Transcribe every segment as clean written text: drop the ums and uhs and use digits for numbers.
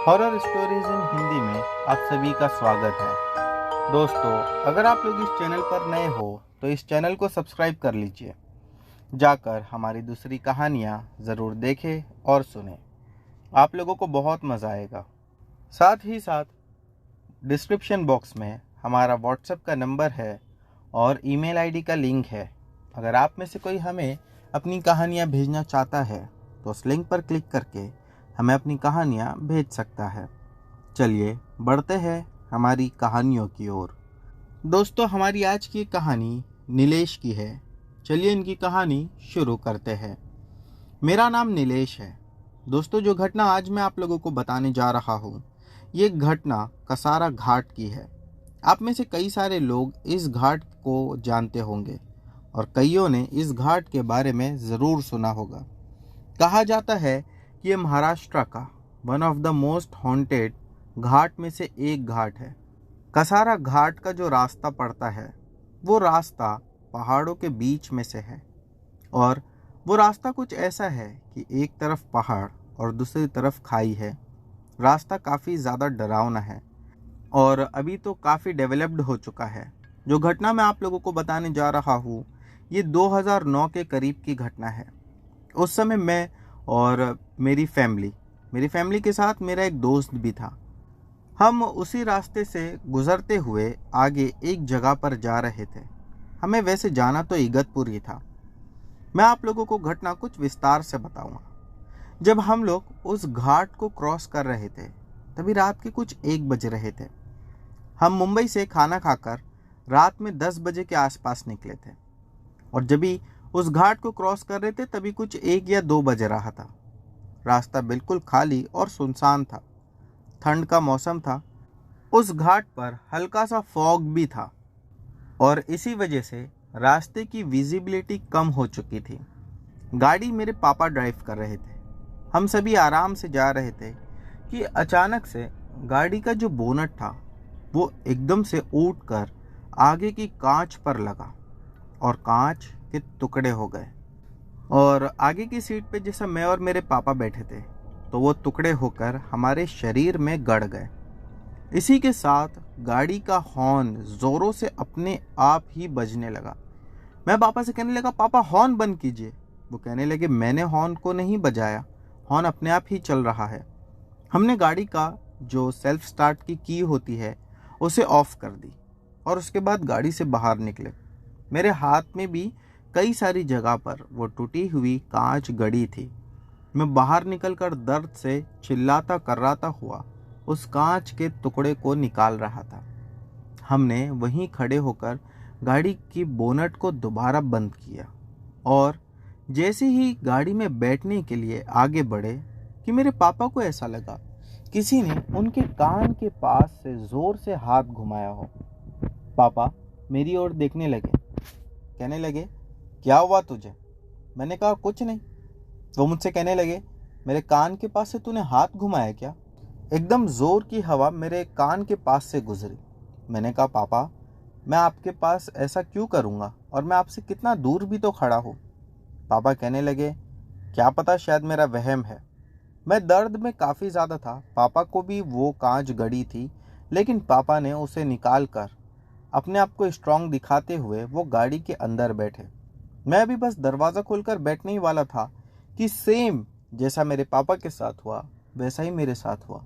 Horror stories in Hindi में आप सभी का स्वागत है। दोस्तों, अगर आप लोग इस चैनल पर नए हो तो इस चैनल को सब्सक्राइब कर लीजिए। जाकर हमारी दूसरी कहानियाँ ज़रूर देखें और सुनें। आप लोगों को बहुत मज़ा आएगा। साथ ही साथ डिस्क्रिप्शन बॉक्स में हमारा व्हाट्सएप का नंबर है और ईमेल आईडी का लिंक है। अगर आप में से कोई हमें अपनी कहानियाँ भेजना चाहता है तो उस लिंक पर क्लिक करके हमें अपनी कहानियाँ भेज सकता है। चलिए बढ़ते हैं हमारी कहानियों की ओर। दोस्तों, हमारी आज की कहानी नीलेश की है। चलिए इनकी कहानी शुरू करते हैं। मेरा नाम नीलेश है। दोस्तों, जो घटना आज मैं आप लोगों को बताने जा रहा हूँ, ये घटना कसारा घाट की है। आप में से कई सारे लोग इस घाट को जानते होंगे और कईयों ने इस घाट के बारे में ज़रूर सुना होगा। कहा जाता है कि ये महाराष्ट्र का one of the most haunted ghat में से एक घाट है। कसारा घाट का जो रास्ता पड़ता है वो रास्ता पहाड़ों के बीच में से है और वो रास्ता कुछ ऐसा है कि एक तरफ पहाड़ और दूसरी तरफ खाई है। रास्ता काफ़ी ज़्यादा डरावना है और अभी तो काफ़ी डेवलप्ड हो चुका है। जो घटना मैं आप लोगों को बताने जा रहा हूँ, ये 2009 के करीब की घटना है। उस समय मैं और मेरी फैमिली के साथ मेरा एक दोस्त भी था। हम उसी रास्ते से गुजरते हुए आगे एक जगह पर जा रहे थे। हमें वैसे जाना तो इगतपुर ही था। मैं आप लोगों को घटना कुछ विस्तार से बताऊंगा। जब हम लोग उस घाट को क्रॉस कर रहे थे तभी रात के कुछ 1 बज रहे थे। हम मुंबई से खाना खाकर रात में 10 बजे के आसपास निकले थे और जब भी उस घाट को क्रॉस कर रहे थे तभी कुछ 1 या 2 बज रहा था। रास्ता बिल्कुल खाली और सुनसान था। ठंड का मौसम था। उस घाट पर हल्का सा फॉग भी था और इसी वजह से रास्ते की विजिबिलिटी कम हो चुकी थी। गाड़ी मेरे पापा ड्राइव कर रहे थे। हम सभी आराम से जा रहे थे कि अचानक से गाड़ी का जो बोनट था वो एकदम से उठकर आगे की कांच पर लगा और कांच के टुकड़े हो गए और आगे की सीट पे जैसा मैं और मेरे पापा बैठे थे तो वो टुकड़े होकर हमारे शरीर में गड़ गए। इसी के साथ गाड़ी का हॉर्न ज़ोरों से अपने आप ही बजने लगा। मैं पापा से कहने लगा, पापा हॉर्न बंद कीजिए। वो कहने लगे, मैंने हॉर्न को नहीं बजाया, हॉर्न अपने आप ही चल रहा है। हमने गाड़ी का जो सेल्फ स्टार्ट की की होती है उसे ऑफ कर दी और उसके बाद गाड़ी से बाहर निकले। मेरे हाथ में भी कई सारी जगह पर वो टूटी हुई कांच गड़ी थी। मैं बाहर निकलकर दर्द से चिल्लाता कर्राता हुआ उस कांच के टुकड़े को निकाल रहा था। हमने वहीं खड़े होकर गाड़ी की बोनट को दोबारा बंद किया और जैसे ही गाड़ी में बैठने के लिए आगे बढ़े कि मेरे पापा को ऐसा लगा किसी ने उनके कान के पास से जोर से हाथ घुमाया हो। पापा मेरी ओर देखने लगे। कहने लगे, क्या हुआ तुझे? मैंने कहा, कुछ नहीं। वो मुझसे कहने लगे, मेरे कान के पास से तूने हाथ घुमाया क्या? एकदम जोर की हवा मेरे कान के पास से गुजरी। मैंने कहा, पापा मैं आपके पास ऐसा क्यों करूँगा और मैं आपसे कितना दूर भी तो खड़ा हूँ। पापा कहने लगे, क्या पता शायद मेरा वहम है। मैं दर्द में काफ़ी ज़्यादा था। पापा को भी वो कांच गड़ी थी, लेकिन पापा ने उसे निकाल कर अपने आप को स्ट्रांग दिखाते हुए वो गाड़ी के अंदर बैठे। मैं भी बस दरवाज़ा खोलकर बैठने ही वाला था कि सेम जैसा मेरे पापा के साथ हुआ वैसा ही मेरे साथ हुआ।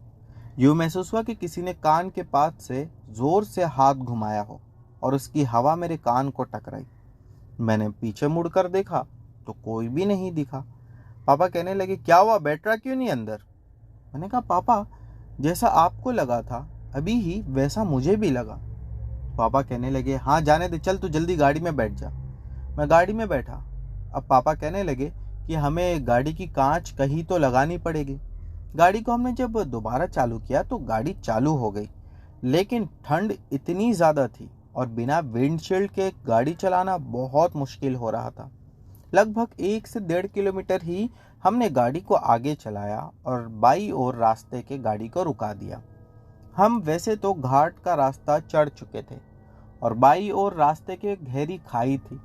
यूँ महसूस हुआ कि किसी ने कान के पास से ज़ोर से हाथ घुमाया हो और उसकी हवा मेरे कान को टकराई। मैंने पीछे मुड़कर देखा तो कोई भी नहीं दिखा। पापा कहने लगे, क्या हुआ, बैठ रहा क्यों नहीं अंदर? मैंने कहा, पापा जैसा आपको लगा था अभी ही वैसा मुझे भी लगा। पापा कहने लगे, हाँ जाने दे, चल तू जल्दी गाड़ी में बैठ जा। मैं गाड़ी में बैठा। अब पापा कहने लगे कि हमें गाड़ी की कांच कहीं तो लगानी पड़ेगी। गाड़ी को हमने जब दोबारा चालू किया तो गाड़ी चालू हो गई, लेकिन ठंड इतनी ज़्यादा थी और बिना विंडशील्ड के गाड़ी चलाना बहुत मुश्किल हो रहा था। लगभग 1 से 1.5 किलोमीटर ही हमने गाड़ी को आगे चलाया और बाई ओर रास्ते के गाड़ी को रुका दिया। हम वैसे तो घाट का रास्ता चढ़ चुके थे और बाई ओर रास्ते के गहरी खाई थी।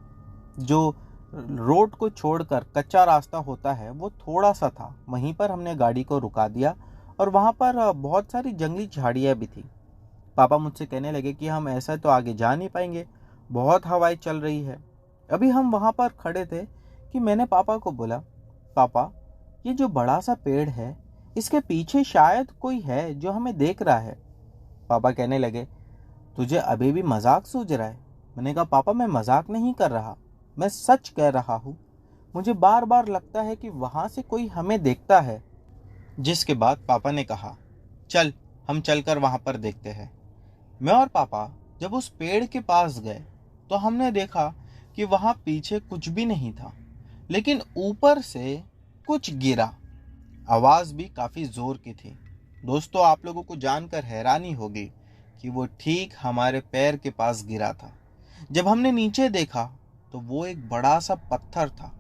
जो रोड को छोड़कर कच्चा रास्ता होता है वो थोड़ा सा था। वहीं पर हमने गाड़ी को रुका दिया और वहाँ पर बहुत सारी जंगली झाड़ियाँ भी थी। पापा मुझसे कहने लगे कि हम ऐसा तो आगे जा नहीं पाएंगे, बहुत हवाएं चल रही है। अभी हम वहाँ पर खड़े थे कि मैंने पापा को बोला, पापा ये जो बड़ा सा पेड़ है इसके पीछे शायद कोई है जो हमें देख रहा है। पापा कहने लगे, तुझे अभी भी मजाक सूझ रहा है? मैंने कहा, पापा मैं मजाक नहीं कर रहा, मैं सच कह रहा हूँ। मुझे बार बार लगता है कि वहाँ से कोई हमें देखता है। जिसके बाद पापा ने कहा, चल हम चलकर वहाँ पर देखते हैं। मैं और पापा जब उस पेड़ के पास गए तो हमने देखा कि वहाँ पीछे कुछ भी नहीं था, लेकिन ऊपर से कुछ गिरा। आवाज़ भी काफ़ी ज़ोर की थी। दोस्तों, आप लोगों को जानकर हैरानी होगी कि वो ठीक हमारे पैर के पास गिरा था। जब हमने नीचे देखा तो वो एक बड़ा सा पत्थर था।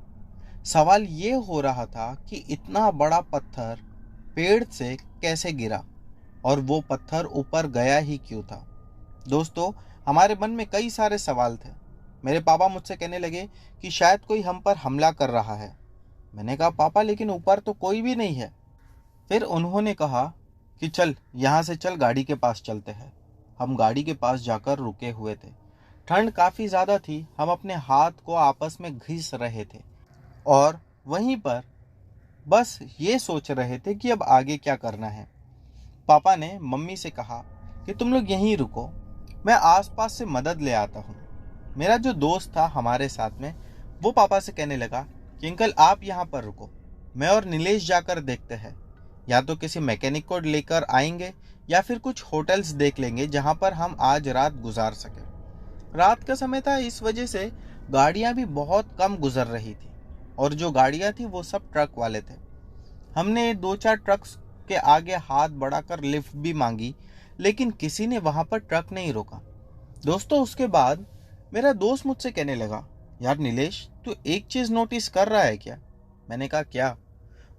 सवाल ये हो रहा था कि इतना बड़ा पत्थर पेड़ से कैसे गिरा और वो पत्थर ऊपर गया ही क्यों था। दोस्तों, हमारे मन में कई सारे सवाल थे। मेरे पापा मुझसे कहने लगे कि शायद कोई हम पर हमला कर रहा है। मैंने कहा, पापा लेकिन ऊपर तो कोई भी नहीं है। फिर उन्होंने कहा कि चल यहाँ से चल, गाड़ी के पास चलते हैं। हम गाड़ी के पास जाकर रुके हुए थे। ठंड काफ़ी ज़्यादा थी। हम अपने हाथ को आपस में घिस रहे थे और वहीं पर बस ये सोच रहे थे कि अब आगे क्या करना है। पापा ने मम्मी से कहा कि तुम लोग यहीं रुको, मैं आसपास से मदद ले आता हूँ। मेरा जो दोस्त था हमारे साथ में, वो पापा से कहने लगा कि अंकल आप यहाँ पर रुको, मैं और नीलेश जाकर देखते हैं। या तो किसी मैकेनिक को लेकर आएंगे या फिर कुछ होटल्स देख लेंगे जहाँ पर हम आज रात गुजार सकें। रात का समय था, इस वजह से गाड़ियाँ भी बहुत कम गुजर रही थी और जो गाड़ियाँ थी वो सब ट्रक वाले थे। हमने 2-4 ट्रक्स के आगे हाथ बढ़ाकर लिफ्ट भी मांगी, लेकिन किसी ने वहाँ पर ट्रक नहीं रोका। दोस्तों, उसके बाद मेरा दोस्त मुझसे कहने लगा, यार नीलेश तू एक चीज़ नोटिस कर रहा है क्या? मैंने कहा, क्या?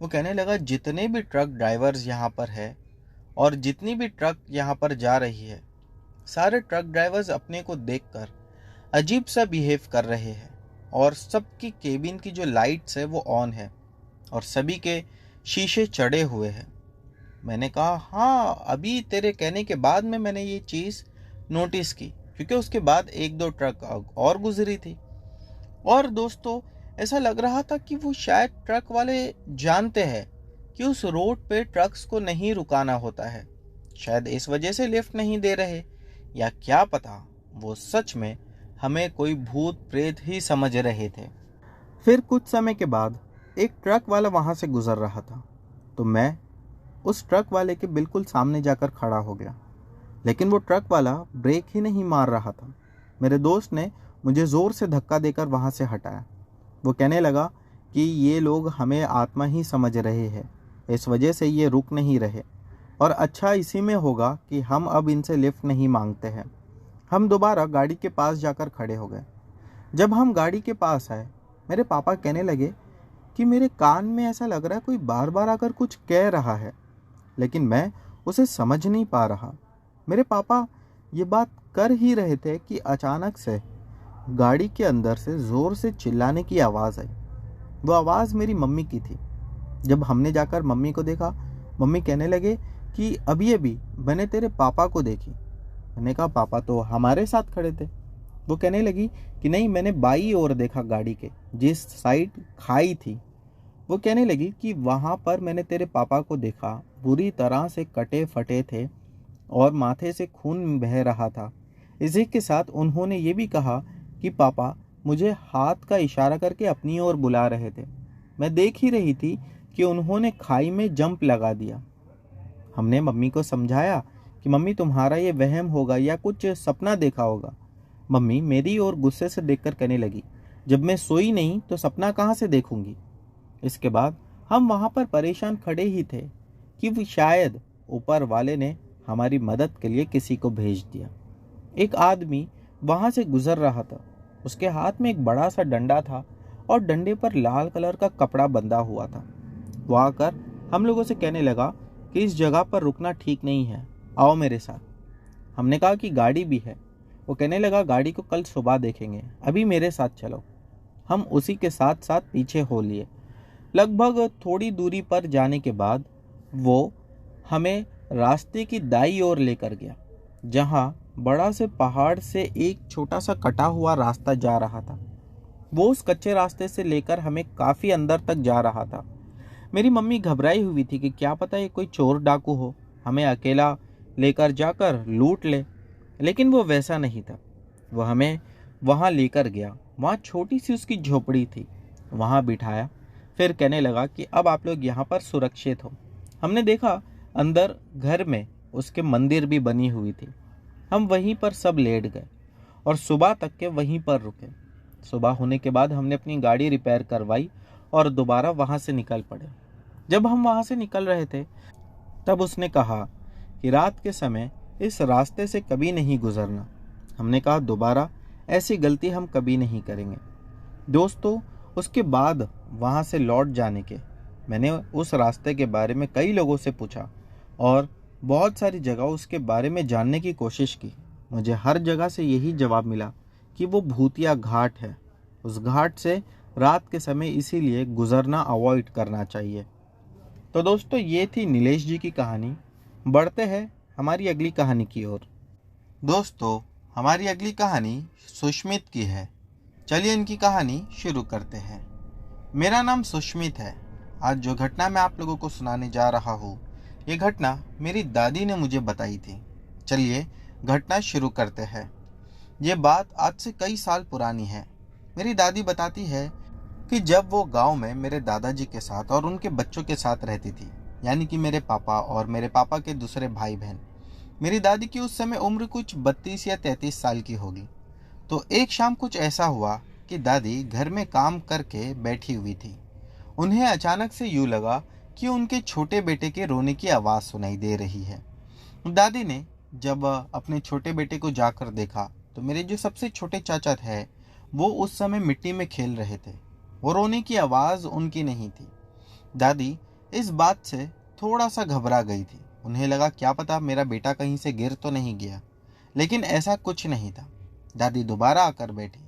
वो कहने लगा, जितने भी ट्रक ड्राइवर्स यहाँ पर है और जितनी भी ट्रक यहाँ पर जा रही है, सारे ट्रक ड्राइवर्स अपने को देखकर अजीब सा बिहेव कर रहे हैं और सबकी केबिन की जो लाइट्स है वो ऑन है और सभी के शीशे चढ़े हुए हैं। मैंने कहा, हाँ अभी तेरे कहने के बाद में मैंने ये चीज़ नोटिस की, क्योंकि उसके बाद 1-2 ट्रक और गुजरी थी। और दोस्तों, ऐसा लग रहा था कि वो शायद ट्रक वाले जानते हैं कि उस रोड पे ट्रक्स को नहीं रुकाना होता है। शायद इस वजह से लिफ्ट नहीं दे रहे, या क्या पता वो सच में हमें कोई भूत प्रेत ही समझ रहे थे। फिर कुछ समय के बाद एक ट्रक वाला वहाँ से गुजर रहा था, तो मैं उस ट्रक वाले के बिल्कुल सामने जाकर खड़ा हो गया, लेकिन वो ट्रक वाला ब्रेक ही नहीं मार रहा था। मेरे दोस्त ने मुझे ज़ोर से धक्का देकर वहाँ से हटाया। वो कहने लगा कि ये लोग हमें आत्मा ही समझ रहे हैं, इस वजह से ये रुक नहीं रहे और अच्छा इसी में होगा कि हम अब इनसे लिफ्ट नहीं मांगते हैं। हम दोबारा गाड़ी के पास जाकर खड़े हो गए। जब हम गाड़ी के पास आए, मेरे पापा कहने लगे कि मेरे कान में ऐसा लग रहा है कोई बार बार आकर कुछ कह रहा है, लेकिन मैं उसे समझ नहीं पा रहा। मेरे पापा ये बात कर ही रहे थे कि अचानक से गाड़ी के अंदर से ज़ोर से चिल्लाने की आवाज़ आई। वो आवाज़ मेरी मम्मी की थी। जब हमने जाकर मम्मी को देखा, मम्मी कहने लगे कि अभी अभी मैंने तेरे पापा को देखी। मैंने कहा, पापा तो हमारे साथ खड़े थे। वो कहने लगी कि नहीं, मैंने बाई ओर देखा, गाड़ी के जिस साइड खाई थी। वो कहने लगी कि वहाँ पर मैंने तेरे पापा को देखा, बुरी तरह से कटे फटे थे और माथे से खून बह रहा था। इसी के साथ उन्होंने ये भी कहा कि पापा मुझे हाथ का इशारा करके अपनी ओर बुला रहे थे। मैं देख ही रही थी कि उन्होंने खाई में जंप लगा दिया। हमने मम्मी को समझाया कि मम्मी तुम्हारा ये वहम होगा या कुछ सपना देखा होगा। मम्मी मेरी ओर गुस्से से देखकर कहने लगी, जब मैं सोई नहीं तो सपना कहाँ से देखूंगी। इसके बाद हम वहाँ पर परेशान खड़े ही थे कि वो शायद ऊपर वाले ने हमारी मदद के लिए किसी को भेज दिया। एक आदमी वहाँ से गुजर रहा था। उसके हाथ में एक बड़ा सा डंडा था और डंडे पर लाल कलर का कपड़ा बंधा हुआ था। वो आकर हम लोगों से कहने लगा कि इस जगह पर रुकना ठीक नहीं है, आओ मेरे साथ। हमने कहा कि गाड़ी भी है। वो कहने लगा, गाड़ी को कल सुबह देखेंगे, अभी मेरे साथ चलो। हम उसी के साथ साथ पीछे हो लिए। लगभग थोड़ी दूरी पर जाने के बाद वो हमें रास्ते की दाईं ओर लेकर गया, जहाँ बड़ा से पहाड़ से एक छोटा सा कटा हुआ रास्ता जा रहा था। वो उस कच्चे रास्ते से लेकर हमें काफ़ी अंदर तक जा रहा था। मेरी मम्मी घबराई हुई थी कि क्या पता ये कोई चोर डाकू हो, हमें अकेला लेकर जाकर लूट ले। लेकिन वो वैसा नहीं था। वो हमें वहाँ लेकर गया। वहाँ छोटी सी उसकी झोपड़ी थी, वहाँ बिठाया। फिर कहने लगा कि अब आप लोग यहाँ पर सुरक्षित हो। हमने देखा अंदर घर में उसके मंदिर भी बनी हुई थी। हम वहीं पर सब लेट गए और सुबह तक के वहीं पर रुके। सुबह होने के बाद हमने अपनी गाड़ी रिपेयर करवाई और दोबारा वहाँ से निकल पड़े। जब हम वहाँ से निकल रहे थे तब उसने कहा कि रात के समय इस रास्ते से कभी नहीं गुजरना। हमने कहा दोबारा ऐसी गलती हम कभी नहीं करेंगे। दोस्तों, उसके बाद वहाँ से लौट जाने के मैंने उस रास्ते के बारे में कई लोगों से पूछा और बहुत सारी जगह उसके बारे में जानने की कोशिश की। मुझे हर जगह से यही जवाब मिला कि वो भूतिया घाट है। उस घाट से रात के समय इसीलिए गुजरना अवॉइड करना चाहिए। तो दोस्तों, ये थी नीलेश जी की कहानी। बढ़ते हैं हमारी अगली कहानी की ओर। दोस्तों, हमारी अगली कहानी सुष्मित की है। चलिए इनकी कहानी शुरू करते हैं। मेरा नाम सुष्मित है। आज जो घटना मैं आप लोगों को सुनाने जा रहा हूँ, ये घटना मेरी दादी ने मुझे बताई थी। चलिए घटना शुरू करते हैं। ये बात आज से कई साल पुरानी है। मेरी दादी बताती है कि जब वो गांव में मेरे दादाजी के साथ और उनके बच्चों के साथ रहती थी, यानी कि मेरे पापा और मेरे पापा के दूसरे भाई बहन। मेरी दादी की उस समय उम्र कुछ 32 या 33 साल की होगी। तो एक शाम कुछ ऐसा हुआ कि दादी घर में काम करके बैठी हुई थी। उन्हें अचानक से यूं लगा कि उनके छोटे बेटे के रोने की आवाज़ सुनाई दे रही है। दादी ने जब अपने छोटे बेटे को जाकर देखा तो मेरे जो सबसे छोटे चाचा थे वो उस समय मिट्टी में खेल रहे थे। वो रोने की आवाज़ उनकी नहीं थी। दादी इस बात से थोड़ा सा घबरा गई थी। उन्हें लगा क्या पता मेरा बेटा कहीं से गिर तो नहीं गया, लेकिन ऐसा कुछ नहीं था। दादी दोबारा आकर बैठी।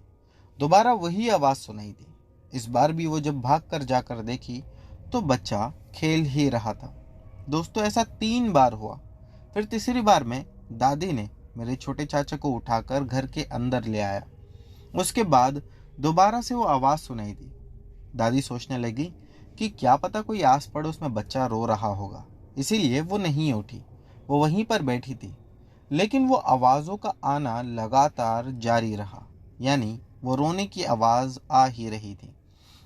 दोबारा वही आवाज़ सुनाई दी। इस बार भी वो जब भाग कर जाकर देखी तो बच्चा खेल ही रहा था। दोस्तों, ऐसा 3 बार हुआ। फिर तीसरी बार में दादी ने मेरे छोटे चाचा को उठाकर घर के अंदर ले आया। उसके बाद दोबारा से वो आवाज़ सुनाई दी। दादी सोचने लगी कि क्या पता कोई आस पड़ोस में बच्चा रो रहा होगा, इसीलिए वो नहीं उठी। वो वहीं पर बैठी थी। लेकिन वो आवाज़ों का आना लगातार जारी रहा, यानी वो रोने की आवाज़ आ ही रही थी।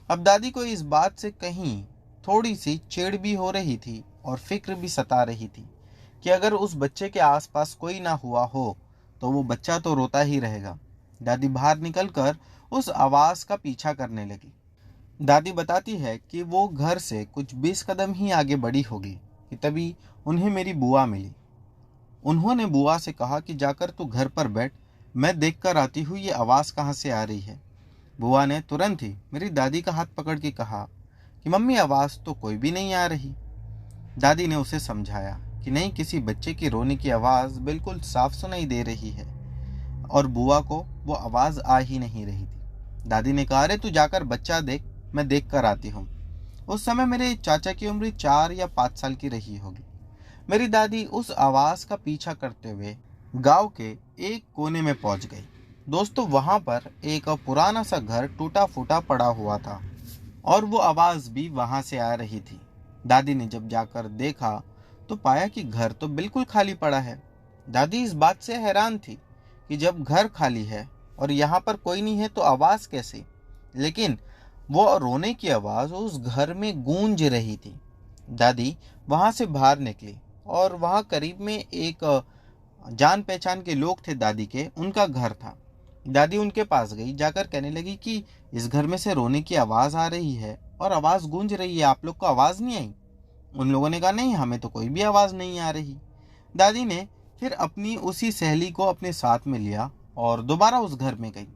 अब दादी को इस बात से कहीं थोड़ी सी चिढ़ भी हो रही थी और फिक्र भी सता रही थी कि अगर उस बच्चे के आसपास कोई ना हुआ हो तो वो बच्चा तो रोता ही रहेगा। दादी बाहर निकलकर उस आवाज़ का पीछा करने लगी। दादी बताती है कि वो घर से कुछ 20 कदम ही आगे बढ़ी होगी कि तभी उन्हें मेरी बुआ मिली। उन्होंने बुआ से कहा कि जाकर तू घर पर बैठ, मैं देख कर आती हूँ ये आवाज़ कहाँ से आ रही है। बुआ ने तुरंत ही मेरी दादी का हाथ पकड़ के कहा कि मम्मी, आवाज़ तो कोई भी नहीं आ रही। दादी ने उसे समझाया कि नहीं, किसी बच्चे की रोने की आवाज़ बिल्कुल साफ सुनाई दे रही है, और बुआ को वो आवाज़ आ ही नहीं रही थी। दादी ने कहा, अरे तू जाकर बच्चा देख, मैं देख कर आती हूँ। उस समय मेरे चाचा की उम्र 4 या 5 साल की रही होगी। मेरी दादी उस आवाज़ का पीछा करते हुए गांव के एक कोने में पहुंच गई। दोस्तों, वहां पर एक पुराना सा घर टूटा फूटा पड़ा हुआ था और वो आवाज़ भी वहां से आ रही थी। दादी ने जब जाकर देखा तो पाया कि घर तो बिल्कुल खाली पड़ा है। दादी इस बात से हैरान थी कि जब घर खाली है और यहाँ पर कोई नहीं है तो आवाज़ कैसे। लेकिन वो रोने की आवाज़ उस घर में गूंज रही थी। दादी वहाँ से बाहर निकली और वहाँ करीब में एक जान पहचान के लोग थे दादी के, उनका घर था। दादी उनके पास गई, जाकर कहने लगी कि इस घर में से रोने की आवाज़ आ रही है और आवाज़ गूंज रही है, आप लोग को आवाज़ नहीं आई? उन लोगों ने कहा नहीं, हमें तो कोई भी आवाज़ नहीं आ रही। दादी ने फिर अपनी उसी सहेली को अपने साथ में लिया और दोबारा उस घर में गई।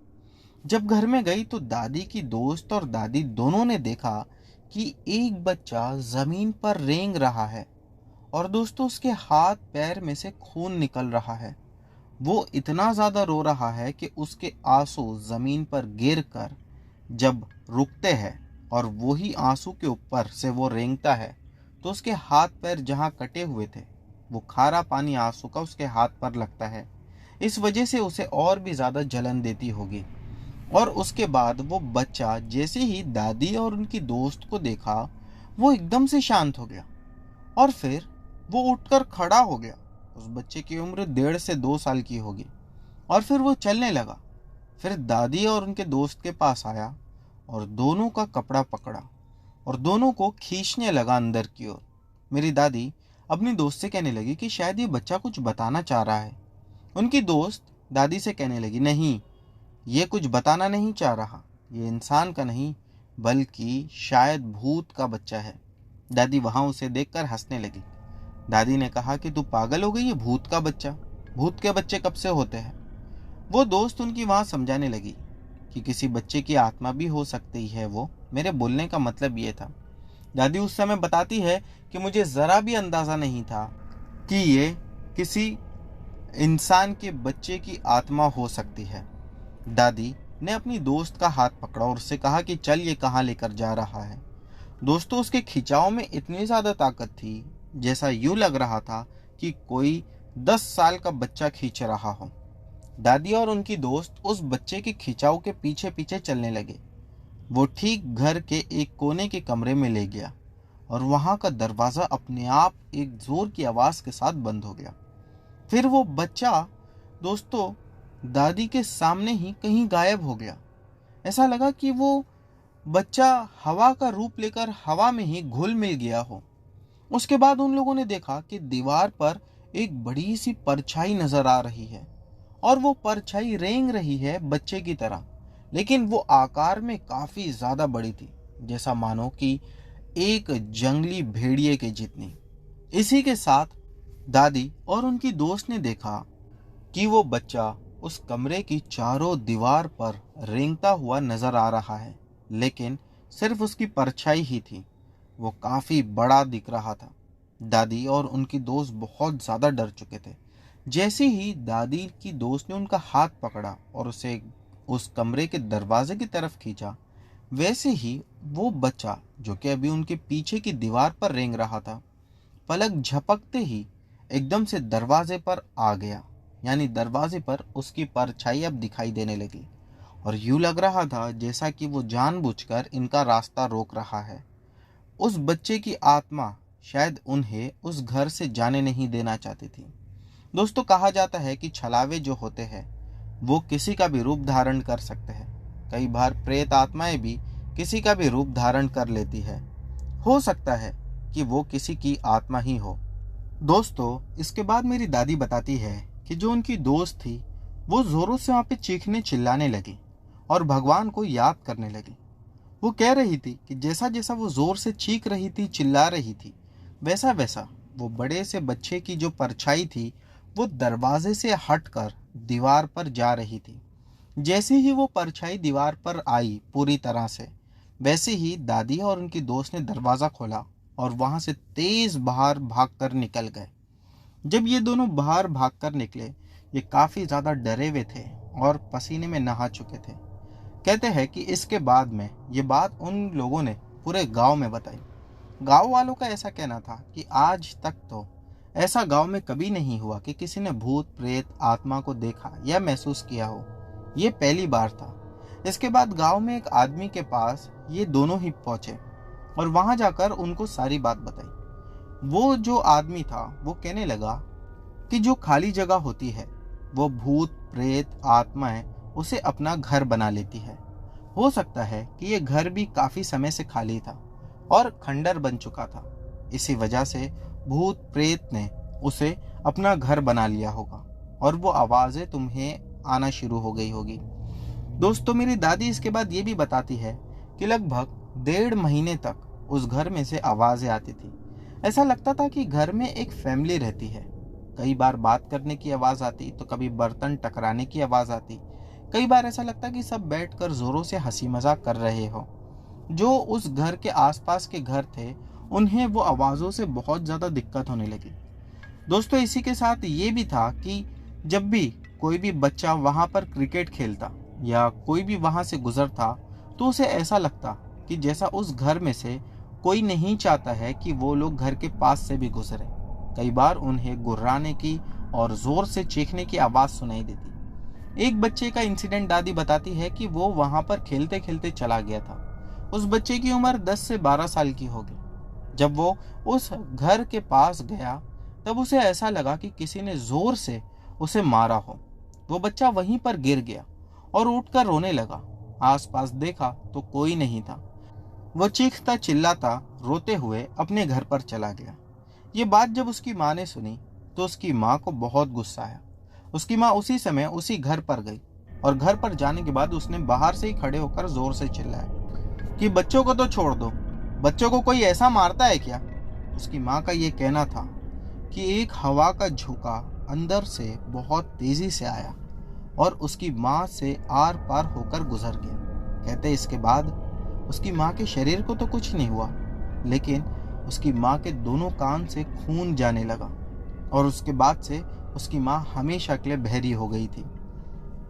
जब घर में गई तो दादी की दोस्त और दादी दोनों ने देखा कि एक बच्चा ज़मीन पर रेंग रहा है और दोस्तों उसके हाथ पैर में से खून निकल रहा है। वो इतना ज़्यादा रो रहा है कि उसके आंसू ज़मीन पर गिर कर जब रुकते हैं और वही आंसू के ऊपर से वो रेंगता है तो उसके हाथ पैर जहाँ कटे हुए थे वो खारा पानी आंसू का उसके हाथ पर लगता है। इस वजह से उसे और भी ज्यादा जलन देती होगी। और उसके बाद वो बच्चा जैसे ही दादी और उनकी दोस्त को देखा वो एकदम से शांत हो गया और फिर वो उठकर खड़ा हो गया। उस बच्चे की उम्र 1.5 से 2 साल की होगी। और फिर वो चलने लगा। फिर दादी और उनके दोस्त के पास आया और दोनों का कपड़ा पकड़ा और दोनों को खींचने लगा अंदर की ओर। मेरी दादी अपनी दोस्त से कहने लगी कि शायद ये बच्चा कुछ बताना चाह रहा है। उनकी दोस्त दादी से कहने लगी, नहीं, ये कुछ बताना नहीं चाह रहा, ये इंसान का नहीं बल्कि शायद भूत का बच्चा है। दादी वहां उसे देखकर हंसने लगी। दादी ने कहा कि तू पागल हो गई, ये भूत का बच्चा, भूत के बच्चे कब से होते हैं। वो दोस्त उनकी वहां समझाने लगी कि किसी बच्चे की आत्मा भी हो सकती है। वो मेरे बोलने का मतलब ये था। दादी उस समय बताती है कि मुझे जरा भी अंदाजा नहीं था कि ये किसी इंसान के बच्चे की आत्मा हो सकती है। दादी ने अपनी दोस्त का हाथ पकड़ा और उससे कहा कि चल, ये कहाँ लेकर जा रहा है। दोस्तों, उसके खिंचाव में इतनी ज्यादा ताकत थी जैसा यूं लग रहा था कि कोई 10 साल का बच्चा खींच रहा हो। दादी और उनकी दोस्त उस बच्चे के खिंचाव के पीछे पीछे चलने लगे। वो ठीक घर के एक कोने के कमरे में ले गया और वहां का दरवाजा अपने आप एक जोर की आवाज के साथ बंद हो गया। फिर वो बच्चा, दोस्तों, दादी के सामने ही कहीं गायब हो गया। ऐसा लगा कि वो बच्चा हवा का रूप लेकर हवा में ही घुल मिल गया हो। उसके बाद उन लोगों ने देखा कि दीवार पर एक बड़ी सी परछाई नजर आ रही है और वो परछाई रेंग रही है बच्चे की तरह, लेकिन वो आकार में काफी ज्यादा बड़ी थी, जैसा मानो कि एक जंगली भेड़िए के जितनी। इसी के साथ दादी और उनकी दोस्त ने देखा कि वो बच्चा उस कमरे की चारों दीवार पर रेंगता हुआ नजर आ रहा है, लेकिन सिर्फ उसकी परछाई ही थी। वो काफी बड़ा दिख रहा था। दादी और उनकी दोस्त बहुत ज्यादा डर चुके थे। जैसे ही दादी की दोस्त ने उनका हाथ पकड़ा और उसे उस कमरे के दरवाजे की तरफ खींचा, वैसे ही वो बच्चा जो कि अभी उनके पीछे की दीवार पर रेंग रहा था, पलक झपकते ही एकदम से दरवाजे पर आ गया। यानी दरवाजे पर उसकी परछाई अब दिखाई देने लगी और यूं लग रहा था जैसा कि वो जानबूझकर इनका रास्ता रोक रहा है। उस बच्चे की आत्मा शायद उन्हें उस घर से जाने नहीं देना चाहती थी। दोस्तों, कहा जाता है कि छलावे जो होते हैं वो किसी का भी रूप धारण कर सकते हैं। कई बार प्रेत आत्माएं भी किसी का भी रूप धारण कर लेती है। हो सकता है कि वो किसी की आत्मा ही हो। दोस्तों, इसके बाद मेरी दादी बताती है कि जो उनकी दोस्त थी वो जोरों से वहां पे चीखने चिल्लाने लगी और भगवान को याद करने लगी। वो कह रही थी कि जैसा जैसा वो जोर से चीख रही थी, चिल्ला रही थी, वैसा वैसा वो बड़े से बच्चे की जो परछाई थी वो दरवाजे से हटकर दीवार पर जा रही थी। जैसे ही वो परछाई दीवार पर आई पूरी तरह से, वैसे ही दादी और उनकी दोस्त ने दरवाजा खोला और वहां से तेज बाहर भागकर निकल गए। जब ये दोनों बाहर भागकर निकले, ये काफी ज्यादा डरे हुए थे और पसीने में नहा चुके थे। कहते हैं कि इसके बाद में ये बात उन लोगों ने पूरे गांव में बताई। गांव वालों का ऐसा कहना था कि आज तक तो ऐसा गांव में कभी नहीं हुआ कि किसी ने भूत प्रेत आत्मा को देखा या महसूस किया हो। ये पहली बार था। इसके बाद गांव में एक आदमी के पास ये दोनों ही पहुंचे और वहां जाकर उनको सारी बात बताई। वो जो आदमी था वो कहने लगा कि जो खाली जगह होती है वो भूत प्रेत आत्माएं उसे अपना घर बना लेती है। हो सकता है कि ये घर भी काफी समय से खाली था और खंडर बन चुका था। इसी वजह से भूत प्रेत ने उसे अपना घर बना लिया होगा और वो आवाजें तुम्हें आना शुरू हो गई होगी। दोस्तों, मेरी दादी इसके बाद ये भी बताती है कि लगभग 1.5 महीने तक उस घर में से आवाजें आती थी। ऐसा लगता था कि घर में एक फैमिली रहती है। कई बार बात करने की आवाज आती तो कभी बर्तन टकराने की आवाज आती। कई बार ऐसा लगता कि सब बैठकर जोरों से हंसी मजाक कर रहे हो। जो उस घर के आसपास के घर थे उन्हें वो आवाजों से बहुत ज्यादा दिक्कत होने लगी। दोस्तों, इसी के साथ ये भी था कि जब भी कोई भी बच्चा वहां पर क्रिकेट खेलता या कोई भी वहां से गुजरता तो उसे ऐसा लगता कि जैसा उस घर में से कोई नहीं चाहता है कि वो लोग घर के पास से भी गुजरे। कई बार उन्हें गुर्राने की और जोर से चीखने की आवाज सुनाई देती। एक बच्चे का इंसिडेंट दादी बताती है कि वो वहां पर खेलते खेलते चला गया था। उस बच्चे की उम्र 10 से 12 साल की होगी। जब वो उस घर के पास गया तब उसे ऐसा लगा कि किसी ने जोर से उसे मारा हो। वो बच्चा वहीं पर गिर गया और उठकर रोने लगा। आसपास देखा तो कोई नहीं था। वो चीखता चिल्लाता रोते हुए अपने घर पर चला गया। ये बात जब उसकी माँ ने सुनी तो उसकी माँ को बहुत गुस्सा आया। उसकी माँ उसी समय उसी घर पर गई और घर पर जाने के बाद उसने बाहर से ही खड़े होकर जोर से चिल्लाया कि बच्चों को तो छोड़ दो, बच्चों को कोई ऐसा मारता है क्या। उसकी माँ का ये कहना था कि एक हवा का झोंका अंदर से बहुत तेजी से आया और उसकी माँ से आर पार होकर गुजर गया। कहते इसके बाद उसकी माँ के शरीर को तो कुछ नहीं हुआ, लेकिन उसकी माँ के दोनों कान से खून जाने लगा और उसके बाद से उसकी माँ हमेशा के लिए बहरी हो गई थी।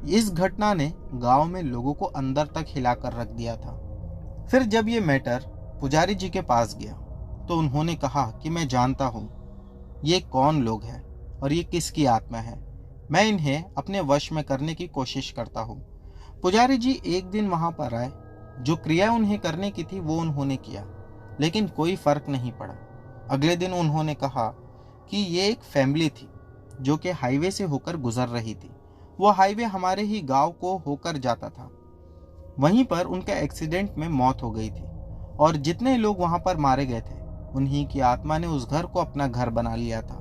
इस घटना ने गांव में लोगों को अंदर तक हिलाकर रख दिया था। फिर जब ये मैटर पुजारी जी के पास गया तो उन्होंने कहा कि मैं जानता हूँ ये कौन लोग हैं और ये किसकी आत्मा है। मैं इन्हें अपने वश में करने की कोशिश करता हूँ। पुजारी जी एक दिन वहां पर आए। जो क्रिया उन्हें करने की थी वो उन्होंने किया, लेकिन कोई फर्क नहीं पड़ा। अगले दिन उन्होंने कहा कि ये एक फैमिली थी जो कि हाईवे से होकर गुजर रही थी। वो हाईवे हमारे ही गांव को होकर जाता था। वहीं पर उनका एक्सीडेंट में मौत हो गई थी और जितने लोग वहां पर मारे गए थे उन्हीं की आत्मा ने उस घर को अपना घर बना लिया था।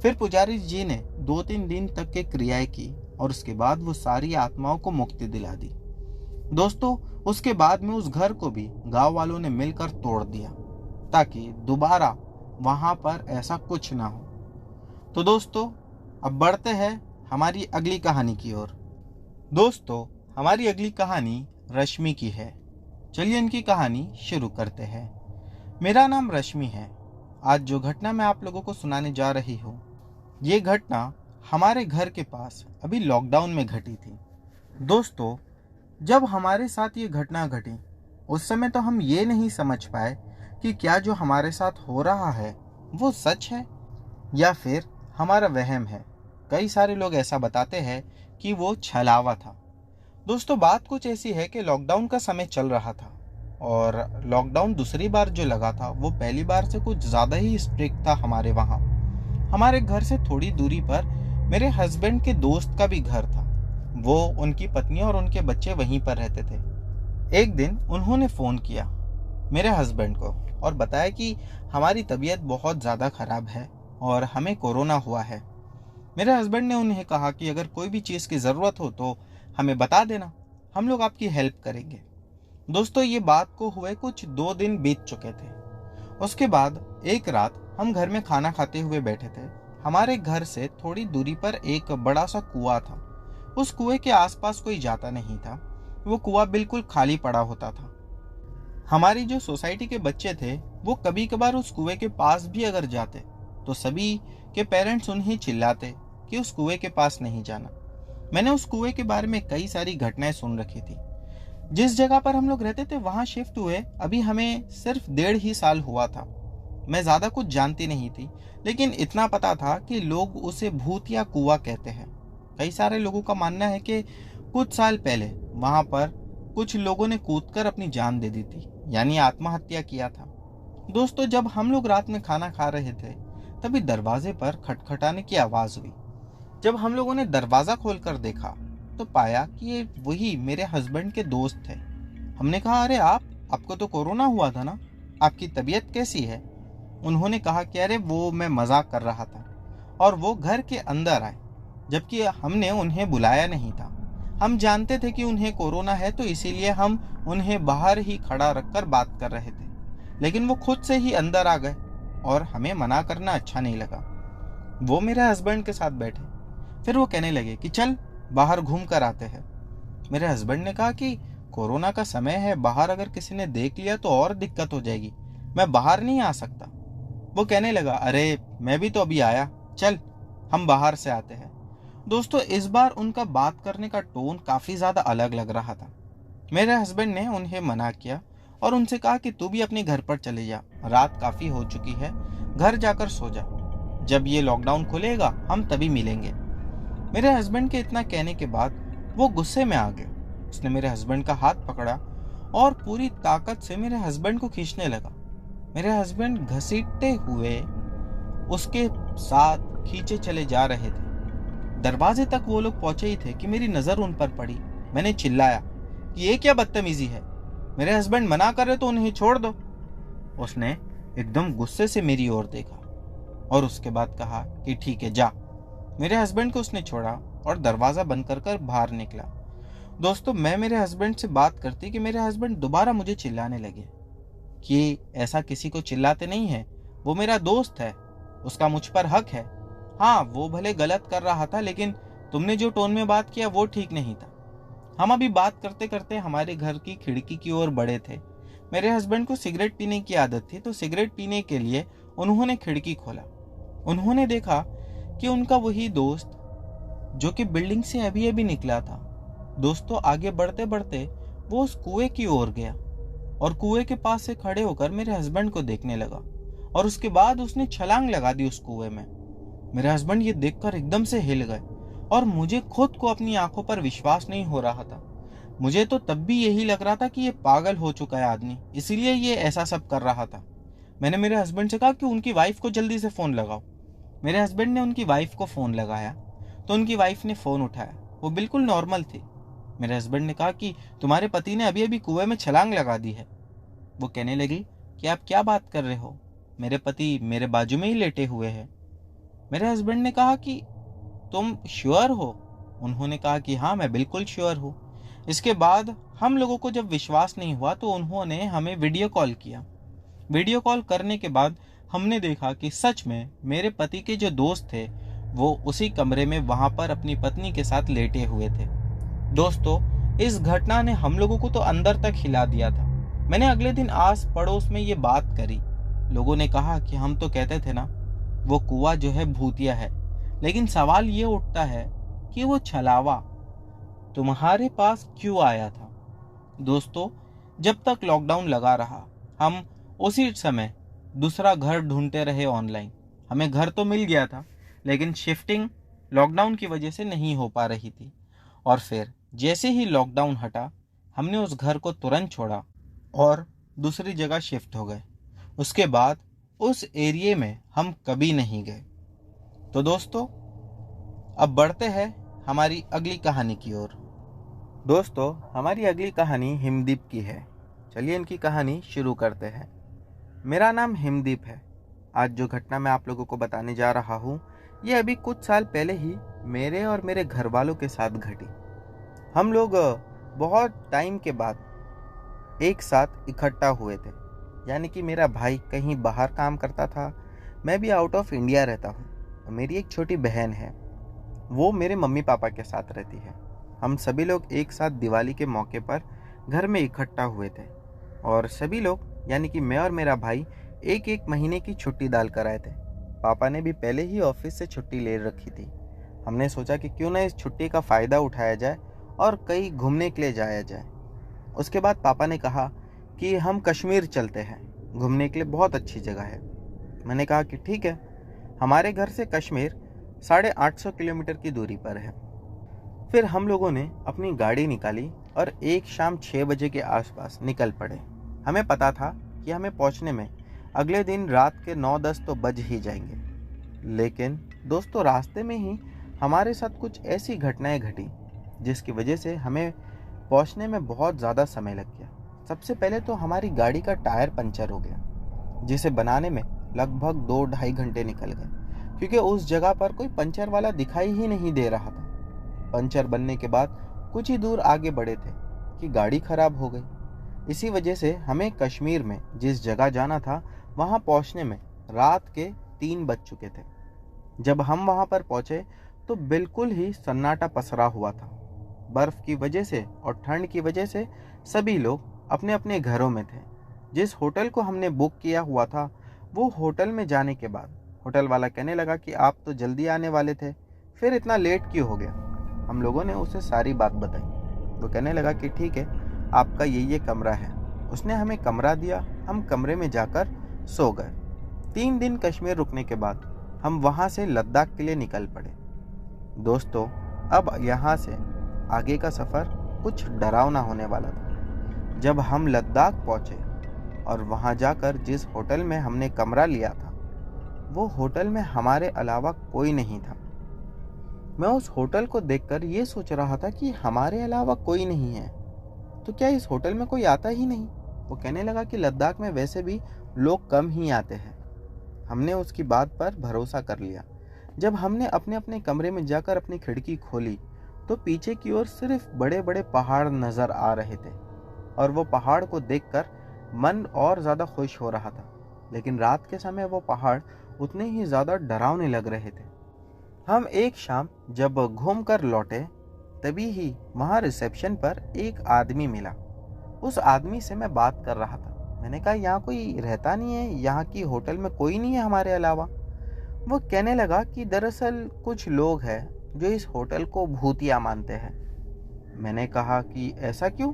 फिर पुजारी जी ने 2-3 दिन तक के क्रियाएं की और उसके बाद वो सारी आत्माओं को मुक्ति दिला दी। दोस्तों, उसके बाद में उस घर को भी गांव वालों ने मिलकर तोड़ दिया ताकि दोबारा वहां पर ऐसा कुछ ना हो। तो दोस्तों, अब बढ़ते हैं हमारी अगली कहानी की ओर। दोस्तों, हमारी अगली कहानी रश्मि की है। चलिए इनकी कहानी शुरू करते हैं। मेरा नाम रश्मि है। आज जो घटना मैं आप लोगों को सुनाने जा रही हूँ, ये घटना हमारे घर के पास अभी लॉकडाउन में घटी थी। दोस्तों, जब हमारे साथ ये घटना घटी उस समय तो हम ये नहीं समझ पाए कि क्या जो हमारे साथ हो रहा है वो सच है या फिर हमारा वहम है। कई सारे लोग ऐसा बताते हैं कि वो छलावा था। दोस्तों, बात कुछ ऐसी है कि लॉकडाउन का समय चल रहा था और लॉकडाउन दूसरी बार जो लगा था वो पहली बार से कुछ ज़्यादा ही स्ट्रिक्ट था। हमारे वहाँ हमारे घर से थोड़ी दूरी पर मेरे हस्बैंड के दोस्त का भी घर था। वो, उनकी पत्नी और उनके बच्चे वहीं पर रहते थे। एक दिन उन्होंने फ़ोन किया मेरे हस्बैंड को और बताया कि हमारी तबीयत बहुत ज़्यादा ख़राब है और हमें कोरोना हुआ है। मेरे हस्बैंड ने उन्हें कहा कि अगर कोई भी चीज़ की ज़रूरत हो तो हमें बता देना, हम लोग आपकी हेल्प करेंगे। दोस्तों, ये बात को हुए कुछ 2 दिन बीत चुके थे। उसके बाद एक रात हम घर में खाना खाते हुए बैठे थे। हमारे घर से थोड़ी दूरी पर एक बड़ा सा कुआं था। उस कुएं के आसपास कोई जाता नहीं था। वो कुआं बिल्कुल खाली पड़ा होता था। हमारी जो सोसाइटी के बच्चे थे वो कभी कभार उस कुएं के पास भी अगर जाते तो सभी के पेरेंट्स उन्हें चिल्लाते कि उस कुएं के पास नहीं जाना। मैंने उस कुएं के बारे में कई सारी घटनाएं सुन रखी थी। जिस जगह पर हम लोग रहते थे वहां शिफ्ट हुए अभी हमें सिर्फ 1.5 ही साल हुआ था। मैं ज्यादा कुछ जानती नहीं थी, लेकिन इतना पता था कि लोग उसे भूत या कुआं कहते हैं। कई सारे लोगों का मानना है कि कुछ साल पहले वहां पर कुछ लोगों ने कूदकर अपनी जान दे दी थी, यानी आत्महत्या किया था। दोस्तों, जब हम लोग रात में खाना खा रहे थे तभी दरवाजे पर खटखटाने की आवाज हुई। जब हम लोगों ने दरवाजा खोलकर देखा तो पाया कि ये वही मेरे हस्बैंड के दोस्त थे। हमने कहा, अरे आपको तो कोरोना हुआ था ना, आपकी तबीयत कैसी है। उन्होंने कहा कि अरे वो मैं मजाक कर रहा था, और वो घर के अंदर आए जबकि हमने उन्हें बुलाया नहीं था। हम जानते थे कि उन्हें कोरोना है तो इसीलिए हम उन्हें बाहर ही खड़ा रखकर बात कर रहे थे, लेकिन वो खुद से ही अंदर आ गए और हमें मना करना अच्छा नहीं लगा। वो मेरे हस्बैंड के साथ बैठे। फिर वो कहने लगे कि चल बाहर घूम कर आते हैं। मेरे हस्बैंड ने कहा कि कोरोना का समय है, बाहर अगर किसी ने देख लिया तो और दिक्कत हो जाएगी, मैं बाहर नहीं आ सकता। वो कहने लगा, अरे मैं भी तो अभी आया, चल हम बाहर से आते हैं। दोस्तों, इस बार उनका बात करने का टोन काफी ज्यादा अलग लग रहा था। मेरे हस्बैंड ने उन्हें मना किया और उनसे कहा कि तू भी अपने घर पर चले जा, रात काफ़ी हो चुकी है, घर जाकर सो जा, जब ये लॉकडाउन खुलेगा हम तभी मिलेंगे। मेरे हस्बैंड के इतना कहने के बाद वो गुस्से में आ गया। उसने मेरे हस्बैंड का हाथ पकड़ा और पूरी ताकत से मेरे हस्बैंड को खींचने लगा। मेरे हस्बैंड घसीटते हुए उसके साथ खींचे चले जा रहे थे। दरवाजे तक वो लोग पहुंचे ही थे कि मेरी नजर उन पर पड़ी। मैंने चिल्लाया कि ये क्या बदतमीजी है, मेरे हस्बैंड मना कर रहे तो उन्हें छोड़ दो। उसने एकदम गुस्से से मेरी ओर देखा और उसके बाद कहा कि ठीक है जा। मेरे हस्बैंड को उसने छोड़ा और दरवाजा बंद कर बाहर निकला। दोस्तों, मैं मेरे हस्बैंड से बात करती कि मेरे हस्बैंड दोबारा मुझे चिल्लाने लगे कि ऐसा किसी को चिल्लाते नहीं है, वो मेरा दोस्त है, उसका मुझ पर हक है। हाँ, वो भले गलत कर रहा था, लेकिन तुमने जो टोन में बात किया वो ठीक नहीं था। हम अभी बात करते करते हमारे घर की खिड़की की ओर बढ़े थे। मेरे हस्बैंड को सिगरेट पीने की आदत थी, तो सिगरेट पीने के लिए उन्होंने खिड़की खोला। उन्होंने देखा कि उनका वही दोस्त जो कि बिल्डिंग से अभी अभी निकला था। दोस्तों, आगे बढ़ते बढ़ते वो उस कुएं की ओर गया और कुएं के पास से खड़े होकर मेरे हस्बैंड को देखने लगा और उसके बाद उसने छलांग लगा दी उस कुएं में। मेरे हस्बैंड ये देखकर एकदम से हिल गए और मुझे खुद को अपनी आंखों पर विश्वास नहीं हो रहा था। मुझे तो तब भी यही लग रहा था कि ये पागल हो चुका है आदमी, इसीलिए ये ऐसा सब कर रहा था। मैंने मेरे हस्बैंड से कहा कि उनकी वाइफ को जल्दी से फोन लगाओ। मेरे हस्बैंड ने उनकी वाइफ को फोन लगाया तो उनकी वाइफ ने फोन उठाया। वो बिल्कुल नॉर्मल थी। मेरे हस्बैंड ने कहा कि तुम्हारे पति ने अभी अभी कुएं में छलांग लगा दी है। वो कहने लगी कि आप क्या बात कर रहे हो, मेरे पति मेरे बाजू में ही लेटे हुए हैं। मेरे हस्बैंड ने कहा कि तुम श्योर हो? उन्होंने कहा कि हाँ, मैं बिल्कुल श्योर हूँ। इसके बाद हम लोगों को जब विश्वास नहीं हुआ तो उन्होंने हमें वीडियो कॉल किया। वीडियो कॉल करने के बाद हमने देखा कि सच में मेरे पति के जो दोस्त थे वो उसी कमरे में वहां पर अपनी पत्नी के साथ लेटे हुए थे। दोस्तों, इस घटना ने हम लोगों को तो अंदर तक हिला दिया था। मैंने अगले दिन आस पड़ोस में ये बात करी। लोगों ने कहा कि हम तो कहते थे ना, वो कुआं जो है भूतिया है, लेकिन सवाल ये उठता है कि वो छलावा तुम्हारे पास क्यों आया था? दोस्तों, जब तक लॉकडाउन लगा रहा हम उसी समय दूसरा घर ढूंढते रहे ऑनलाइन। हमें घर तो मिल गया था, लेकिन शिफ्टिंग लॉकडाउन की वजह से नहीं हो पा रही थी। और फिर जैसे ही लॉकडाउन हटा, हमने उस घर को तुरंत छोड़ा और दूसरी जगह शिफ्ट हो गए। उसके बाद उस एरिया में हम कभी नहीं गए। तो दोस्तों, अब बढ़ते हैं हमारी अगली कहानी की ओर। दोस्तों, हमारी अगली कहानी हिमदीप की है। चलिए इनकी कहानी शुरू करते हैं। मेरा नाम हिमदीप है। आज जो घटना मैं आप लोगों को बताने जा रहा हूँ, ये अभी कुछ साल पहले ही मेरे और मेरे घर वालों के साथ घटी। हम लोग बहुत टाइम के बाद एक साथ इकट्ठा हुए थे। यानी कि मेरा भाई कहीं बाहर काम करता था, मैं भी आउट ऑफ इंडिया रहता हूँ। मेरी एक छोटी बहन है, वो मेरे मम्मी पापा के साथ रहती है। हम सभी लोग एक साथ दिवाली के मौके पर घर में इकट्ठा हुए थे और सभी लोग यानी कि मैं और मेरा भाई एक एक महीने की छुट्टी डाल कर आए थे। पापा ने भी पहले ही ऑफिस से छुट्टी ले रखी थी। हमने सोचा कि क्यों ना इस छुट्टी का फ़ायदा उठाया जाए और कहीं घूमने के लिए जाया जाए। उसके बाद पापा ने कहा कि हम कश्मीर चलते हैं, घूमने के लिए बहुत अच्छी जगह है। मैंने कहा कि ठीक है। हमारे घर से कश्मीर 850 किलोमीटर की दूरी पर है। फिर हम लोगों ने अपनी गाड़ी निकाली और एक शाम 6 बजे के आसपास निकल पड़े। हमें पता था कि हमें पहुंचने में अगले दिन रात के 9-10 तो बज ही जाएंगे। लेकिन दोस्तों, रास्ते में ही हमारे साथ कुछ ऐसी घटनाएं घटी जिसकी वजह से हमें पहुंचने में बहुत ज़्यादा समय लग गया। सबसे पहले तो हमारी गाड़ी का टायर पंचर हो गया, जिसे बनाने में लगभग 2-2.5 घंटे निकल गए, क्योंकि उस जगह पर कोई पंचर वाला दिखाई ही नहीं दे रहा था। पंचर बनने के बाद कुछ ही दूर आगे बढ़े थे कि गाड़ी खराब हो गई। इसी वजह से हमें कश्मीर में जिस जगह जाना था वहां पहुंचने में रात के 3 बज चुके थे। जब हम वहां पर पहुंचे तो बिल्कुल ही सन्नाटा पसरा हुआ था। बर्फ की वजह से और ठंड की वजह से सभी लोग अपने अपने घरों में थे। जिस होटल को हमने बुक किया हुआ था, वो होटल में जाने के बाद होटल वाला कहने लगा कि आप तो जल्दी आने वाले थे, फिर इतना लेट क्यों हो गया? हम लोगों ने उसे सारी बात बताई। वो कहने लगा कि ठीक है, आपका ये कमरा है। उसने हमें कमरा दिया, हम कमरे में जाकर सो गए। 3 दिन कश्मीर रुकने के बाद हम वहाँ से लद्दाख के लिए निकल पड़े। दोस्तों, अब यहाँ से आगे का सफ़र कुछ डरावना होने वाला था। जब हम लद्दाख पहुँचे और वहाँ जाकर जिस होटल में हमने कमरा लिया था, वो होटल में हमारे अलावा कोई नहीं था। मैं उस होटल को देखकर ये सोच रहा था कि हमारे अलावा कोई नहीं है, तो क्या इस होटल में कोई आता ही नहीं? वो कहने लगा कि लद्दाख में वैसे भी लोग कम ही आते हैं। हमने उसकी बात पर भरोसा कर लिया। जब हमने अपने अपने कमरे में जाकर अपनी खिड़की खोली तो पीछे की ओर सिर्फ बड़े बड़े पहाड़ नजर आ रहे थे और वो पहाड़ को देखकर मन और ज़्यादा खुश हो रहा था। लेकिन रात के समय वो पहाड़ उतने ही ज़्यादा डरावने लग रहे थे। हम एक शाम जब घूम कर लौटे तभी ही वहाँ रिसेप्शन पर एक आदमी मिला। उस आदमी से मैं बात कर रहा था। मैंने कहा, यहाँ कोई रहता नहीं है? यहाँ की होटल में कोई नहीं है हमारे अलावा? वो कहने लगा कि दरअसल कुछ लोग हैं जो इस होटल को भूतिया मानते हैं। मैंने कहा कि ऐसा क्यों?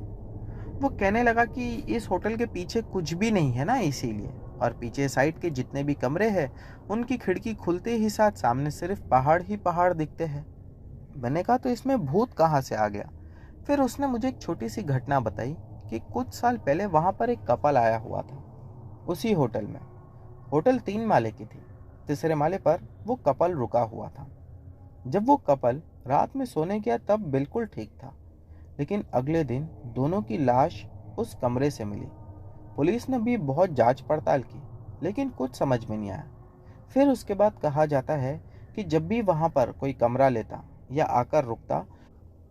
वो कहने लगा कि इस होटल के पीछे कुछ भी नहीं है ना, इसीलिए। और पीछे साइड के जितने भी कमरे हैं उनकी खिड़की खुलते ही साथ सामने सिर्फ पहाड़ ही पहाड़ दिखते हैं। मैंने कहा, तो इसमें भूत कहाँ से आ गया? फिर उसने मुझे एक छोटी सी घटना बताई कि कुछ साल पहले वहाँ पर एक कपल आया हुआ था उसी होटल में। होटल 3 माले की थी। तीसरे माले पर वो कपल रुका हुआ था। जब वो कपल रात में सोने गया तब बिल्कुल ठीक था, लेकिन अगले दिन दोनों की लाश उस कमरे से मिली। पुलिस ने भी बहुत जांच पड़ताल की, लेकिन कुछ समझ में नहीं आया। फिर उसके बाद कहा जाता है कि जब भी वहाँ पर कोई कमरा लेता या आकर रुकता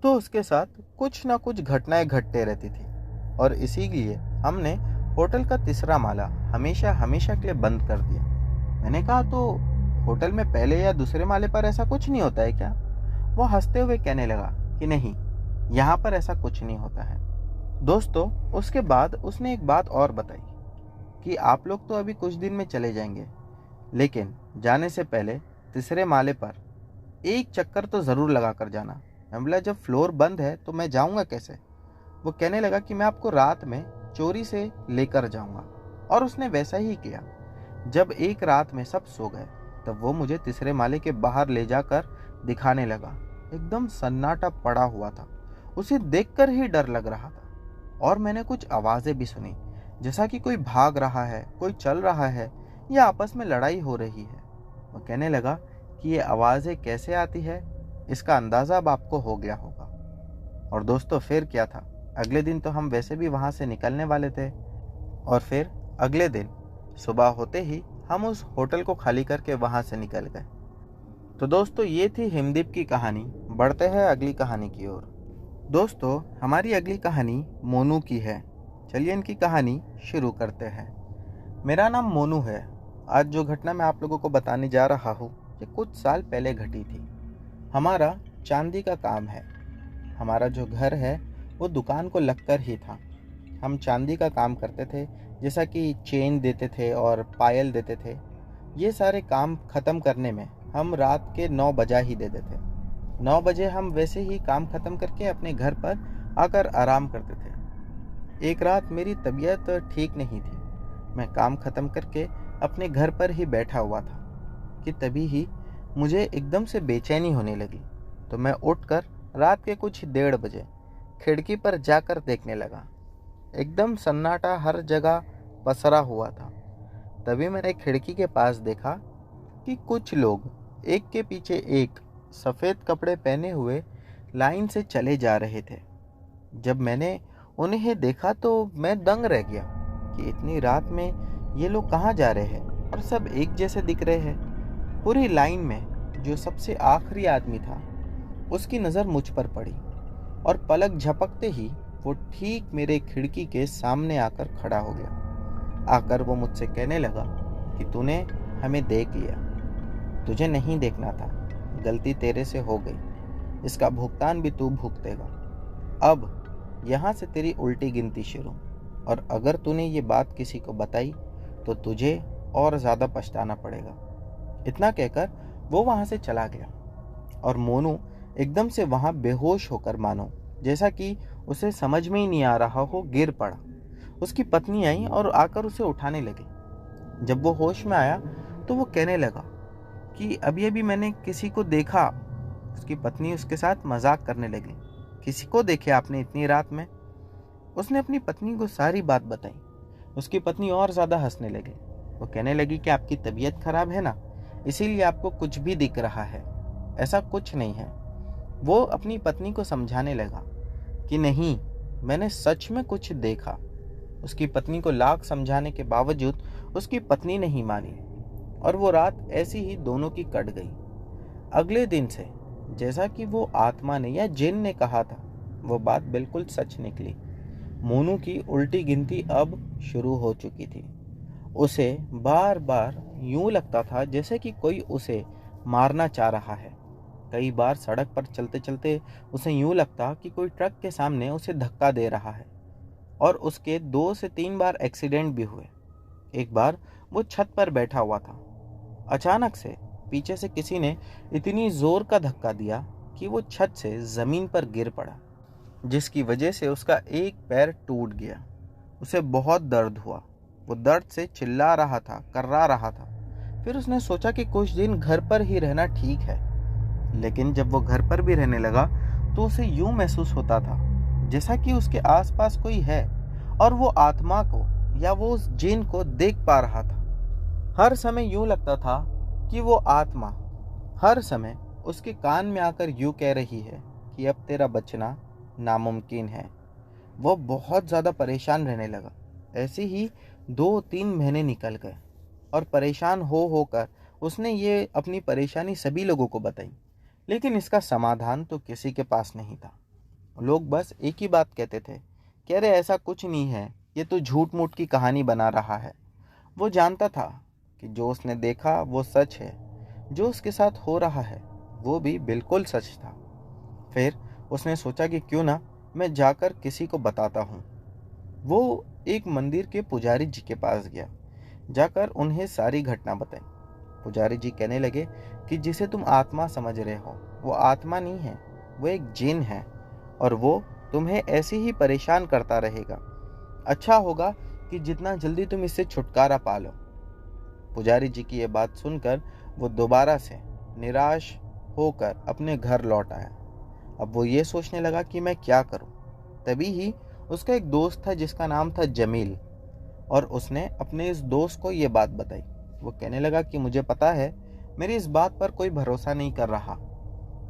तो उसके साथ कुछ ना कुछ घटनाएं घटते रहती थी, और इसीलिए हमने होटल का तीसरा माला हमेशा हमेशा के लिए बंद कर दिया। मैंने कहा, तो होटल में पहले या दूसरे माले पर ऐसा कुछ नहीं होता है क्या? वो हंसते हुए कहने लगा कि नहीं, यहाँ पर ऐसा कुछ नहीं होता है। दोस्तों, उसके बाद उसने एक बात और बताई कि आप लोग तो अभी कुछ दिन में चले जाएंगे, लेकिन जाने से पहले तीसरे माले पर एक चक्कर तो ज़रूर लगा कर जाना। मैं बोला, जब फ्लोर बंद है तो मैं जाऊँगा कैसे? वो कहने लगा कि मैं आपको रात में चोरी से लेकर जाऊँगा। और उसने वैसा ही किया। जब एक रात में सब सो गए तब वो मुझे तीसरे माले के बाहर ले जाकर दिखाने लगा। एकदम सन्नाटा पड़ा हुआ था। उसे देखकर ही डर लग रहा था। और मैंने कुछ आवाज़ें भी सुनी, जैसा कि कोई भाग रहा है, कोई चल रहा है या आपस में लड़ाई हो रही है। वो कहने लगा कि ये आवाज़ें कैसे आती है, इसका अंदाज़ा अब आपको हो गया होगा। और दोस्तों, फिर क्या था, अगले दिन तो हम वैसे भी वहाँ से निकलने वाले थे, और फिर अगले दिन सुबह होते ही हम उस होटल को खाली करके वहाँ से निकल गए। तो दोस्तों, ये थी हिमदीप की कहानी। बढ़ते हैं अगली कहानी की ओर। दोस्तों, हमारी अगली कहानी मोनू की है। चलिए इनकी कहानी शुरू करते हैं। मेरा नाम मोनू है। आज जो घटना मैं आप लोगों को बताने जा रहा हूँ ये कुछ साल पहले घटी थी। हमारा चांदी का काम है। हमारा जो घर है वो दुकान को लगकर ही था। हम चांदी का काम करते थे, जैसा कि चेन देते थे और पायल देते थे। ये सारे काम ख़त्म करने में हम रात के 9 बजा ही देते थे। 9 बजे हम वैसे ही काम ख़त्म करके अपने घर पर आकर आराम करते थे। एक रात मेरी तबीयत ठीक नहीं थी। मैं काम ख़त्म करके अपने घर पर ही बैठा हुआ था कि तभी ही मुझे एकदम से बेचैनी होने लगी। तो मैं उठकर रात के कुछ 1:30 बजे खिड़की पर जाकर देखने लगा। एकदम सन्नाटा हर जगह पसरा हुआ था। तभी मैंने खिड़की के पास देखा कि कुछ लोग एक के पीछे एक सफ़ेद कपड़े पहने हुए लाइन से चले जा रहे थे। जब मैंने उन्हें देखा तो मैं दंग रह गया कि इतनी रात में ये लोग कहाँ जा रहे हैं और सब एक जैसे दिख रहे हैं। पूरी लाइन में जो सबसे आखिरी आदमी था उसकी नज़र मुझ पर पड़ी और पलक झपकते ही वो ठीक मेरे खिड़की के सामने आकर खड़ा हो गया। आकर वो मुझसे कहने लगा कि तूने हमें देख लिया, तुझे नहीं देखना था, गलती तेरे से हो गई, इसका भुगतान भी तू भुगतेगा। अब यहाँ से तेरी उल्टी गिनती शुरू, और अगर तूने ये बात किसी को बताई तो तुझे और ज़्यादा पछताना पड़ेगा। इतना कहकर वो वहाँ से चला गया और मोनू एकदम से वहाँ बेहोश होकर, मानो जैसा कि उसे समझ में ही नहीं आ रहा हो, गिर पड़ा। उसकी पत्नी आई और आकर उसे उठाने लगी। जब वो होश में आया तो वो कहने लगा कि अभी अभी मैंने किसी को देखा। उसकी पत्नी उसके साथ मजाक करने लगी। किसी को देखे आपने इतनी रात में? उसने अपनी पत्नी को सारी बात बताई। उसकी पत्नी और ज्यादा हंसने लगी। वो कहने लगी कि आपकी तबीयत खराब है ना, इसीलिए आपको कुछ भी दिख रहा है, ऐसा कुछ नहीं है। वो अपनी पत्नी को समझाने लगा कि नहीं, मैंने सच में कुछ देखा। उसकी पत्नी को लाख समझाने के बावजूद उसकी पत्नी नहीं मानी और वो रात ऐसी ही दोनों की कट गई। अगले दिन से जैसा कि वो आत्मा ने या जिन ने कहा था, वो बात बिल्कुल सच निकली। मोनू की उल्टी गिनती अब शुरू हो चुकी थी। उसे बार बार यूं लगता था जैसे कि कोई उसे मारना चाह रहा है। कई बार सड़क पर चलते चलते उसे यूं लगता कि कोई ट्रक के सामने उसे धक्का दे रहा है और उसके 2 से 3 बार एक्सीडेंट भी हुए। एक बार वो छत पर बैठा हुआ था। अचानक से पीछे से किसी ने इतनी जोर का धक्का दिया कि वो छत से जमीन पर गिर पड़ा, जिसकी वजह से उसका एक पैर टूट गया। उसे बहुत दर्द हुआ। वो दर्द से चिल्ला रहा था, कर्रा रहा था। फिर उसने सोचा कि कुछ दिन घर पर ही रहना ठीक है। लेकिन जब वो घर पर भी रहने लगा तो उसे यूं महसूस होता था जैसा कि उसके आसपास कोई है और वो आत्मा को या वो उस जिन को देख पा रहा था। हर समय यूं लगता था कि वो आत्मा हर समय उसके कान में आकर यूं कह रही है कि अब तेरा बचना नामुमकिन है। वो बहुत ज़्यादा परेशान रहने लगा। ऐसे ही 2-3 महीने निकल गए और परेशान हो होकर उसने ये अपनी परेशानी सभी लोगों को बताई, लेकिन इसका समाधान तो किसी के पास नहीं था। लोग बस एक ही बात कहते थे कि अरे ऐसा कुछ नहीं है, ये तो झूठ मूठ की कहानी बना रहा है। वो जानता था कि जो उसने देखा वो सच है, जो उसके साथ हो रहा है वो भी बिल्कुल सच था। फिर उसने सोचा कि क्यों ना मैं जाकर किसी को बताता हूँ। वो एक मंदिर के पुजारी जी के पास गया। जाकर उन्हें सारी घटना बताई। पुजारी जी कहने लगे कि जिसे तुम आत्मा समझ रहे हो वो आत्मा नहीं है, वो एक जिन है और वो तुम्हें ऐसे ही परेशान करता रहेगा। अच्छा होगा कि जितना जल्दी तुम इससे छुटकारा पा लो। पुजारी जी की ये बात सुनकर वो दोबारा से निराश होकर अपने घर लौट आया। अब वो ये सोचने लगा कि मैं क्या करूं। तभी ही उसका एक दोस्त था जिसका नाम था जमील, और उसने अपने इस दोस्त को ये बात बताई। वो कहने लगा कि मुझे पता है मेरी इस बात पर कोई भरोसा नहीं कर रहा,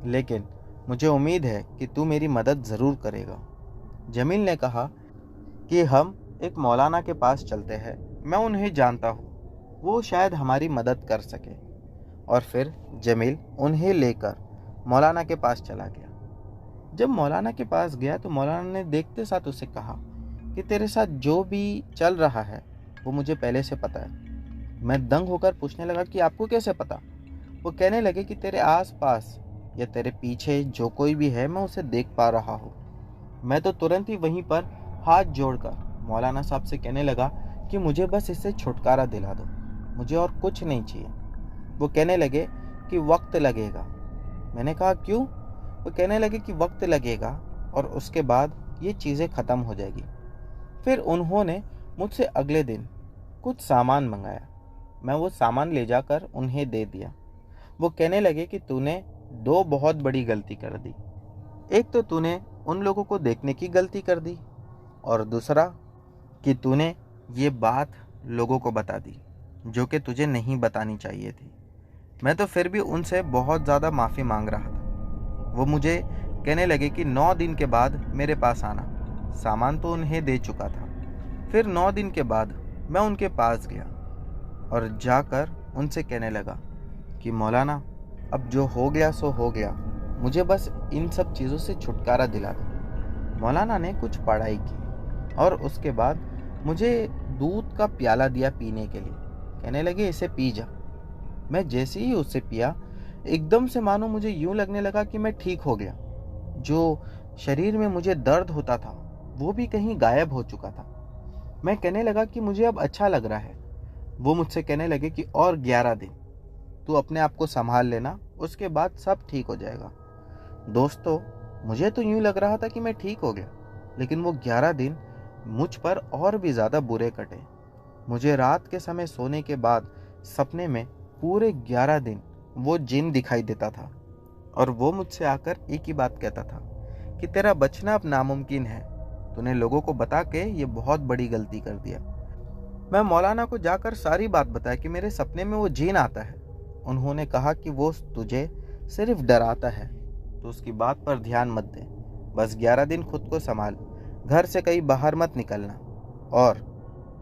लेकिन मुझे उम्मीद है कि तू मेरी मदद ज़रूर करेगा। जमील ने कहा कि हम एक मौलाना के पास चलते हैं, मैं उन्हें जानता हूँ, वो शायद हमारी मदद कर सके। और फिर जमील उन्हें लेकर मौलाना के पास चला गया। जब मौलाना के पास गया तो मौलाना ने देखते साथ उसे कहा कि तेरे साथ जो भी चल रहा है वो मुझे पहले से पता है। मैं दंग होकर पूछने लगा कि आपको कैसे पता? वो कहने लगे कि तेरे आसपास या तेरे पीछे जो कोई भी है मैं उसे देख पा रहा हूँ। मैं तो तुरंत ही वहीं पर हाथ जोड़कर मौलाना साहब से कहने लगा कि मुझे बस इससे छुटकारा दिला दो, मुझे और कुछ नहीं चाहिए। वो कहने लगे कि वक्त लगेगा। मैंने कहा क्यों? वो कहने लगे कि वक्त लगेगा और उसके बाद ये चीज़ें ख़त्म हो जाएगी। फिर उन्होंने मुझसे अगले दिन कुछ सामान मंगाया। मैं वो सामान ले जाकर उन्हें दे दिया। वो कहने लगे कि तूने 2 बहुत बड़ी गलती कर दी। एक तो तूने उन लोगों को देखने की गलती कर दी और दूसरा कि तूने ये बात लोगों को बता दी जो कि तुझे नहीं बतानी चाहिए थी। मैं तो फिर भी उनसे बहुत ज़्यादा माफ़ी मांग रहा था। वो मुझे कहने लगे कि 9 दिन के बाद मेरे पास आना। सामान तो उन्हें दे चुका था। फिर 9 दिन के बाद मैं उनके पास गया और जाकर उनसे कहने लगा कि मौलाना, अब जो हो गया सो हो गया, मुझे बस इन सब चीज़ों से छुटकारा दिला दो। मौलाना ने कुछ पढ़ाई की और उसके बाद मुझे दूध का प्याला दिया पीने के लिए। कहने लगे इसे पी जा। मैं जैसे ही उसे पिया एकदम से मानो मुझे यूं लगने लगा कि मैं ठीक हो गया। जो शरीर में मुझे दर्द होता था वो भी कहीं गायब हो चुका था। मैं कहने लगा कि मुझे अब अच्छा लग रहा है। वो मुझसे कहने लगे कि और 11 दिन तू अपने आप को संभाल लेना, उसके बाद सब ठीक हो जाएगा। दोस्तों, मुझे तो यूं लग रहा था कि मैं ठीक हो गया, लेकिन वो 11 दिन मुझ पर और भी ज़्यादा बुरे कटे। मुझे रात के समय सोने के बाद सपने में पूरे 11 दिन वो जिन दिखाई देता था और वो मुझसे आकर एक ही बात कहता था कि तेरा बचना अब नामुमकिन है, तूने लोगों को बता के ये बहुत बड़ी गलती कर दिया। मैं मौलाना को जाकर सारी बात बताया कि मेरे सपने में वो जिन आता है। उन्होंने कहा कि वो तुझे सिर्फ डराता है, तो उसकी बात पर ध्यान मत दे, बस 11 दिन खुद को संभाल, घर से कहीं बाहर मत निकलना। और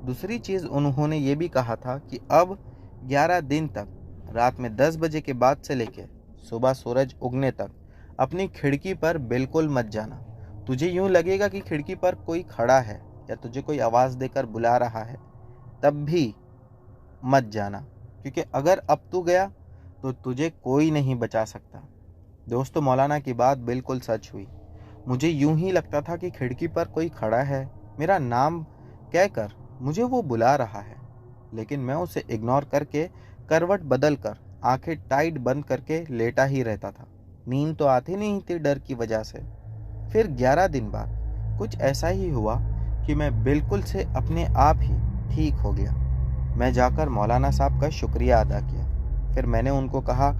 दूसरी चीज़ उन्होंने ये भी कहा था कि अब 11 दिन तक रात में 10 बजे के बाद से लेकर सुबह सूरज उगने तक अपनी खिड़की पर बिल्कुल मत जाना। तुझे यूं लगेगा कि खिड़की पर कोई खड़ा है या तुझे कोई आवाज़ देकर बुला रहा है, तब भी मत जाना, क्योंकि अगर अब तू गया तो तुझे कोई नहीं बचा सकता। दोस्तों, मौलाना की बात बिल्कुल सच हुई। मुझे यूं ही लगता था कि खिड़की पर कोई खड़ा है, मेरा नाम कहकर मुझे वो बुला रहा है, लेकिन मैं उसे इग्नोर करके करवट बदल कर आंखें टाइट बंद करके लेटा ही रहता था। नींद तो आती नहीं थी डर की वजह से। फिर 11 दिन बाद कुछ ऐसा ही हुआ कि मैं बिल्कुल से अपने आप ही ठीक हो गया। मैं जाकर मौलाना साहब का शुक्रिया अदा किया। फिर मैंने उनको कहा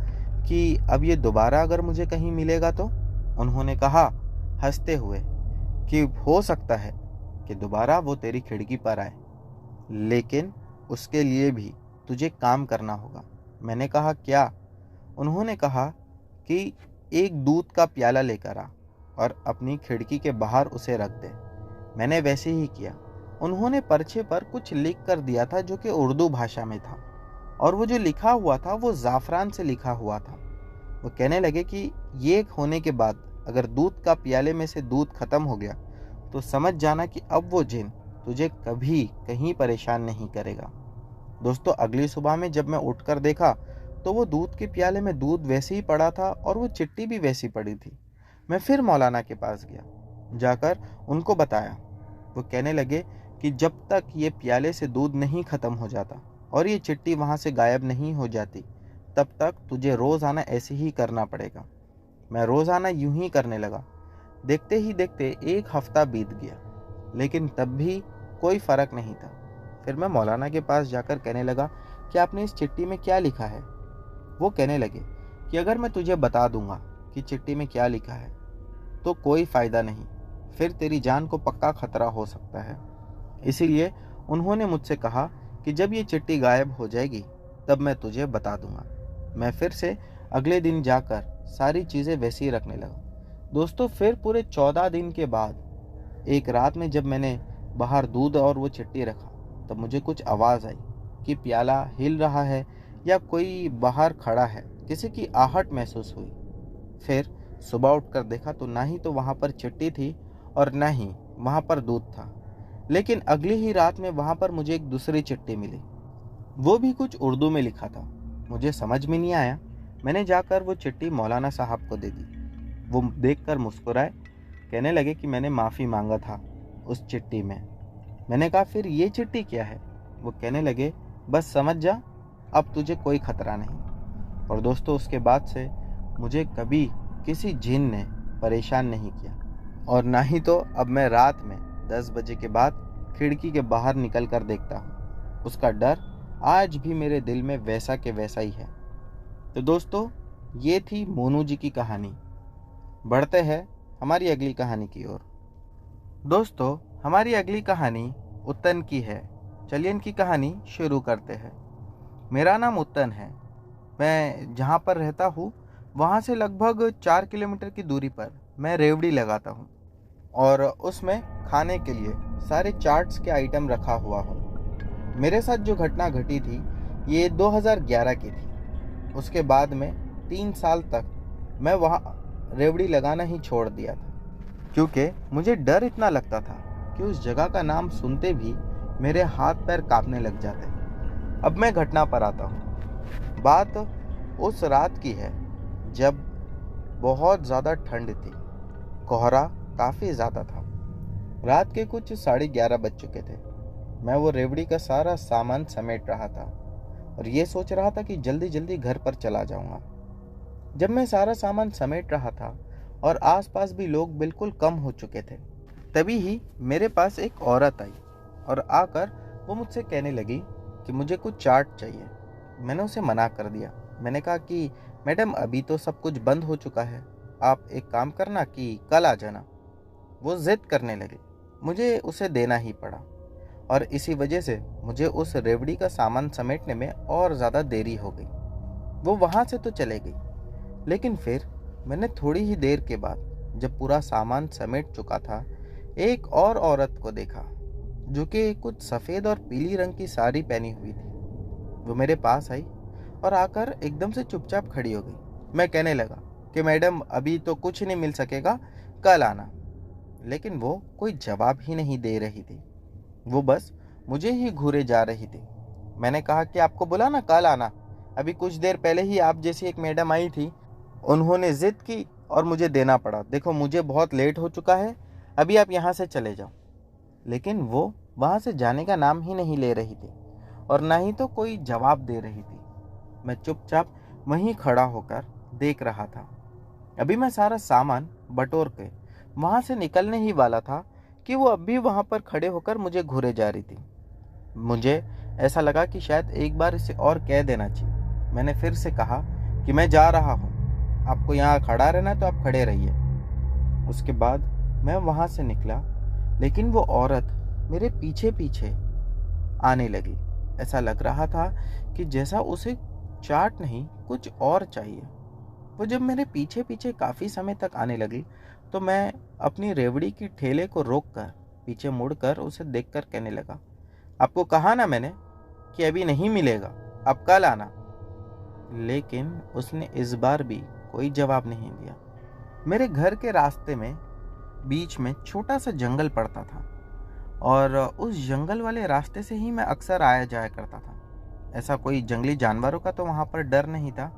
कि अब ये दोबारा अगर मुझे कहीं मिलेगा तो? उन्होंने कहा हंसते हुए कि हो सकता है कि दोबारा वो तेरी खिड़की पर आए, लेकिन उसके लिए भी तुझे काम करना होगा। मैंने कहा क्या? उन्होंने कहा कि एक दूध का प्याला लेकर आ और अपनी खिड़की के बाहर उसे रख दे। मैंने वैसे ही किया। उन्होंने पर्चे पर कुछ लिख कर दिया था जो कि उर्दू भाषा में था, और वो जो लिखा हुआ था वो ज़ाफ़रान से लिखा हुआ था। वो कहने लगे कि ये होने के बाद अगर दूध का प्याले में से दूध खत्म हो गया तो समझ जाना कि अब वो जिन तुझे कभी कहीं परेशान नहीं करेगा। दोस्तों, अगली सुबह में जब मैं उठकर देखा तो वो दूध के प्याले में दूध वैसे ही पड़ा था और वो चिट्ठी भी वैसी पड़ी थी। मैं फिर मौलाना के पास गया, जाकर उनको बताया। वो कहने लगे कि जब तक ये प्याले से दूध नहीं खत्म हो जाता और ये चिट्ठी वहाँ से गायब नहीं हो जाती, तब तक तुझे रोज़ाना ऐसे ही करना पड़ेगा। मैं रोज़ाना यूं ही करने लगा। देखते ही देखते एक हफ्ता बीत गया, लेकिन तब भी कोई फ़र्क नहीं था। फिर मैं मौलाना के पास जाकर कहने लगा कि आपने इस चिट्ठी में क्या लिखा है? वो कहने लगे कि अगर मैं तुझे बता दूंगा कि चिट्ठी में क्या लिखा है तो कोई फ़ायदा नहीं, फिर तेरी जान को पक्का खतरा हो सकता है। इसीलिए उन्होंने मुझसे कहा कि जब ये चिट्ठी गायब हो जाएगी तब मैं तुझे बता दूंगा। मैं फिर से अगले दिन जाकर सारी चीज़ें वैसी ही रखने लगा। दोस्तों, फिर पूरे 14 दिन के बाद एक रात में जब मैंने बाहर दूध और वो चिट्ठी रखा, तब मुझे कुछ आवाज़ आई कि प्याला हिल रहा है या कोई बाहर खड़ा है। किसी की आहट महसूस हुई। फिर सुबह उठकर देखा तो ना ही तो वहाँ पर चिट्ठी थी और ना ही वहाँ पर दूध था। लेकिन अगली ही रात में वहाँ पर मुझे एक दूसरी चिट्ठी मिली। वो भी कुछ उर्दू में लिखा था। मुझे समझ में नहीं आया। मैंने जाकर वो चिट्ठी मौलाना साहब को दे दी। वो देखकर मुस्कुराए, कहने लगे कि मैंने माफ़ी मांगा था उस चिट्ठी में। मैंने कहा फिर ये चिट्ठी क्या है? वो कहने लगे बस समझ जा, अब तुझे कोई खतरा नहीं। और दोस्तों, उसके बाद से मुझे कभी किसी जिन ने परेशान नहीं किया, और ना ही तो अब मैं रात में 10 बजे के बाद खिड़की के बाहर निकल कर देखता हूँ। उसका डर आज भी मेरे दिल में वैसा के वैसा ही है। तो दोस्तों, ये थी मोनू जी की कहानी। बढ़ते हैं हमारी अगली कहानी की ओर। दोस्तों, हमारी अगली कहानी उत्तन की है। चलिए इनकी कहानी शुरू करते हैं। मेरा नाम उत्तन है। मैं जहाँ पर रहता हूँ वहाँ से लगभग 4 किलोमीटर की दूरी पर मैं रेवड़ी लगाता हूँ, और उसमें खाने के लिए सारे चाट्स के आइटम रखा हुआ हूँ। मेरे साथ जो घटना घटी थी ये 2011 की थी। उसके बाद में 3 साल तक मैं वहाँ रेवड़ी लगाना ही छोड़ दिया था, क्योंकि मुझे डर इतना लगता था कि उस जगह का नाम सुनते भी मेरे हाथ पैर कांपने लग जाते। अब मैं घटना पर आता हूँ। बात उस रात की है जब बहुत ज़्यादा ठंड थी, कोहरा काफ़ी ज़्यादा था। रात के कुछ 11:30 बज चुके थे। मैं वो रेवड़ी का सारा सामान समेट रहा था और ये सोच रहा था कि जल्दी जल्दी घर पर चला जाऊंगा। जब मैं सारा सामान समेट रहा था और आसपास भी लोग बिल्कुल कम हो चुके थे, तभी ही मेरे पास एक औरत आई और आकर वो मुझसे कहने लगी कि मुझे कुछ चाट चाहिए। मैंने उसे मना कर दिया। मैंने कहा कि मैडम अभी तो सब कुछ बंद हो चुका है, आप एक काम करना कि कल आ जाना। वो जिद करने लगी। मुझे उसे देना ही पड़ा और इसी वजह से मुझे उस रेवड़ी का सामान समेटने में और ज़्यादा देरी हो गई। वो वहाँ से तो चले गई, लेकिन फिर मैंने थोड़ी ही देर के बाद जब पूरा सामान समेट चुका था, एक और औरत को देखा जो कि कुछ सफ़ेद और पीली रंग की साड़ी पहनी हुई थी। वो मेरे पास आई और आकर एकदम से चुपचाप खड़ी हो गई। मैं कहने लगा कि मैडम अभी तो कुछ नहीं मिल सकेगा, कल आना। लेकिन वो कोई जवाब ही नहीं दे रही थी। वो बस मुझे ही घूरे जा रही थी। मैंने कहा कि आपको बोला ना कल आना। अभी कुछ देर पहले ही आप जैसी एक मैडम आई थी, उन्होंने जिद की और मुझे देना पड़ा। देखो मुझे बहुत लेट हो चुका है, अभी आप यहाँ से चले जाओ। लेकिन वो वहाँ से जाने का नाम ही नहीं ले रही थी और ना ही तो कोई जवाब दे रही थी। मैं चुपचाप वहीं खड़ा होकर देख रहा था। अभी मैं सारा सामान बटोर के वहाँ से निकलने ही वाला था कि वो अभी वहाँ पर खड़े होकर मुझे घूरे जा रही थी। मुझे ऐसा लगा कि शायद एक बार इसे और कह देना चाहिए। मैंने फिर से कहा कि मैं जा रहा हूँ, आपको यहाँ खड़ा रहना है तो आप खड़े रहिए। उसके बाद मैं वहाँ से निकला, लेकिन वो औरत मेरे पीछे पीछे आने लगी। ऐसा लग रहा था कि जैसा उसे चाट नहीं कुछ और चाहिए। वो जब मेरे पीछे पीछे काफ़ी समय तक आने लगी तो मैं अपनी रेवड़ी की ठेले को रोककर पीछे मुड़कर उसे देखकर कहने लगा, आपको कहा ना मैंने कि अभी नहीं मिलेगा, आप कल आना। लेकिन उसने इस बार भी कोई जवाब नहीं दिया। मेरे घर के रास्ते में बीच में छोटा सा जंगल पड़ता था और उस जंगल वाले रास्ते से ही मैं अक्सर आया जाया करता था। ऐसा कोई जंगली जानवरों का तो वहाँ पर डर नहीं था।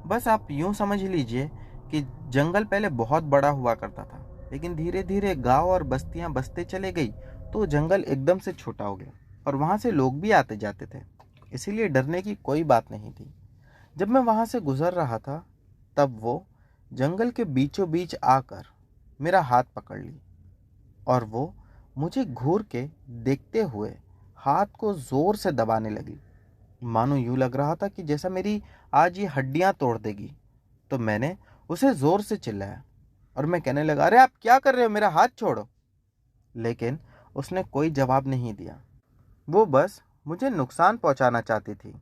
बस आप यूँ समझ लीजिए कि जंगल पहले बहुत बड़ा हुआ करता था, लेकिन धीरे धीरे गांव और बस्तियाँ बसते चले गई तो जंगल एकदम से छोटा हो गया और वहाँ से लोग भी आते जाते थे, इसीलिए डरने की कोई बात नहीं थी। जब मैं वहाँ से गुजर रहा था तब वो जंगल के बीचों बीच आकर मेरा हाथ पकड़ ली और वो मुझे घूर के देखते हुए हाथ को जोर से दबाने लगी। मानो यूं लग रहा था कि जैसा मेरी आज ये हड्डियां तोड़ देगी। तो मैंने उसे जोर से चिल्लाया और मैं कहने लगा, अरे आप क्या कर रहे हो, मेरा हाथ छोड़ो। लेकिन उसने कोई जवाब नहीं दिया। वो बस मुझे नुकसान पहुंचाना चाहती थी।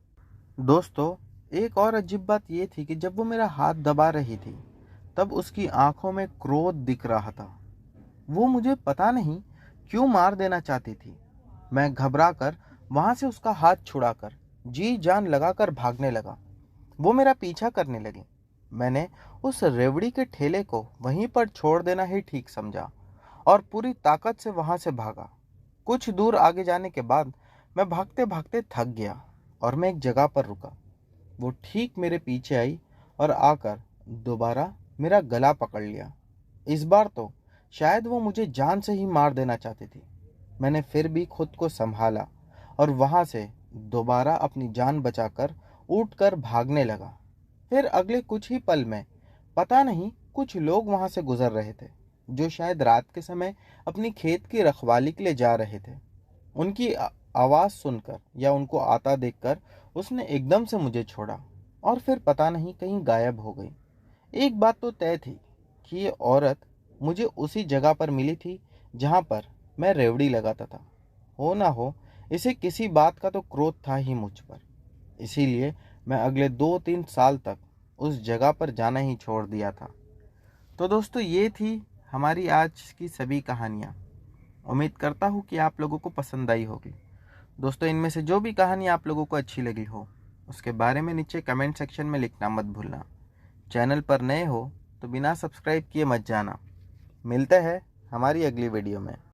दोस्तों, एक और अजीब बात यह थी कि जब वो मेरा हाथ दबा रही थी तब उसकी आंखों में क्रोध दिख रहा था। वो मुझे पता नहीं क्यों मार देना चाहती थी। मैं घबरा कर वहां से उसका हाथ छुड़ाकर जी जान लगाकर भागने लगा। वो मेरा पीछा करने लगी। मैंने उस रेवड़ी के ठेले को वहीं पर छोड़ देना ही ठीक समझा और पूरी ताकत से वहां से भागा। कुछ दूर आगे जाने के बाद मैं भागते भागते थक गया और मैं एक जगह पर रुका। वो ठीक मेरे पीछे आई और आकर दोबारा मेरा गला पकड़ लिया। इस बार तो शायद वो मुझे जान से ही मार देना चाहती थी। मैंने फिर भी खुद को संभाला और वहां से दोबारा अपनी जान बचाकर उठकर भागने लगा। फिर अगले कुछ ही पल में पता नहीं कुछ लोग वहां से गुजर रहे थे जो शायद रात के समय अपनी खेत की रखवाली के लिए जा रहे थे। उनकी आवाज़ सुनकर या उनको आता देखकर उसने एकदम से मुझे छोड़ा और फिर पता नहीं कहीं गायब हो गई। एक बात तो तय थी कि ये औरत मुझे उसी जगह पर मिली थी जहाँ पर मैं रेवड़ी लगाता था। हो ना हो, इसे किसी बात का तो क्रोध था ही मुझ पर। इसीलिए मैं अगले 2-3 साल तक उस जगह पर जाना ही छोड़ दिया था। तो दोस्तों, ये थी हमारी आज की सभी कहानियाँ। उम्मीद करता हूँ कि आप लोगों को पसंद आई होगी। दोस्तों, इनमें से जो भी कहानी आप लोगों को अच्छी लगी हो उसके बारे में नीचे कमेंट सेक्शन में लिखना मत भूलना। चैनल पर नए हो तो बिना सब्सक्राइब किए मत जाना। मिलते हैं हमारी अगली वीडियो में।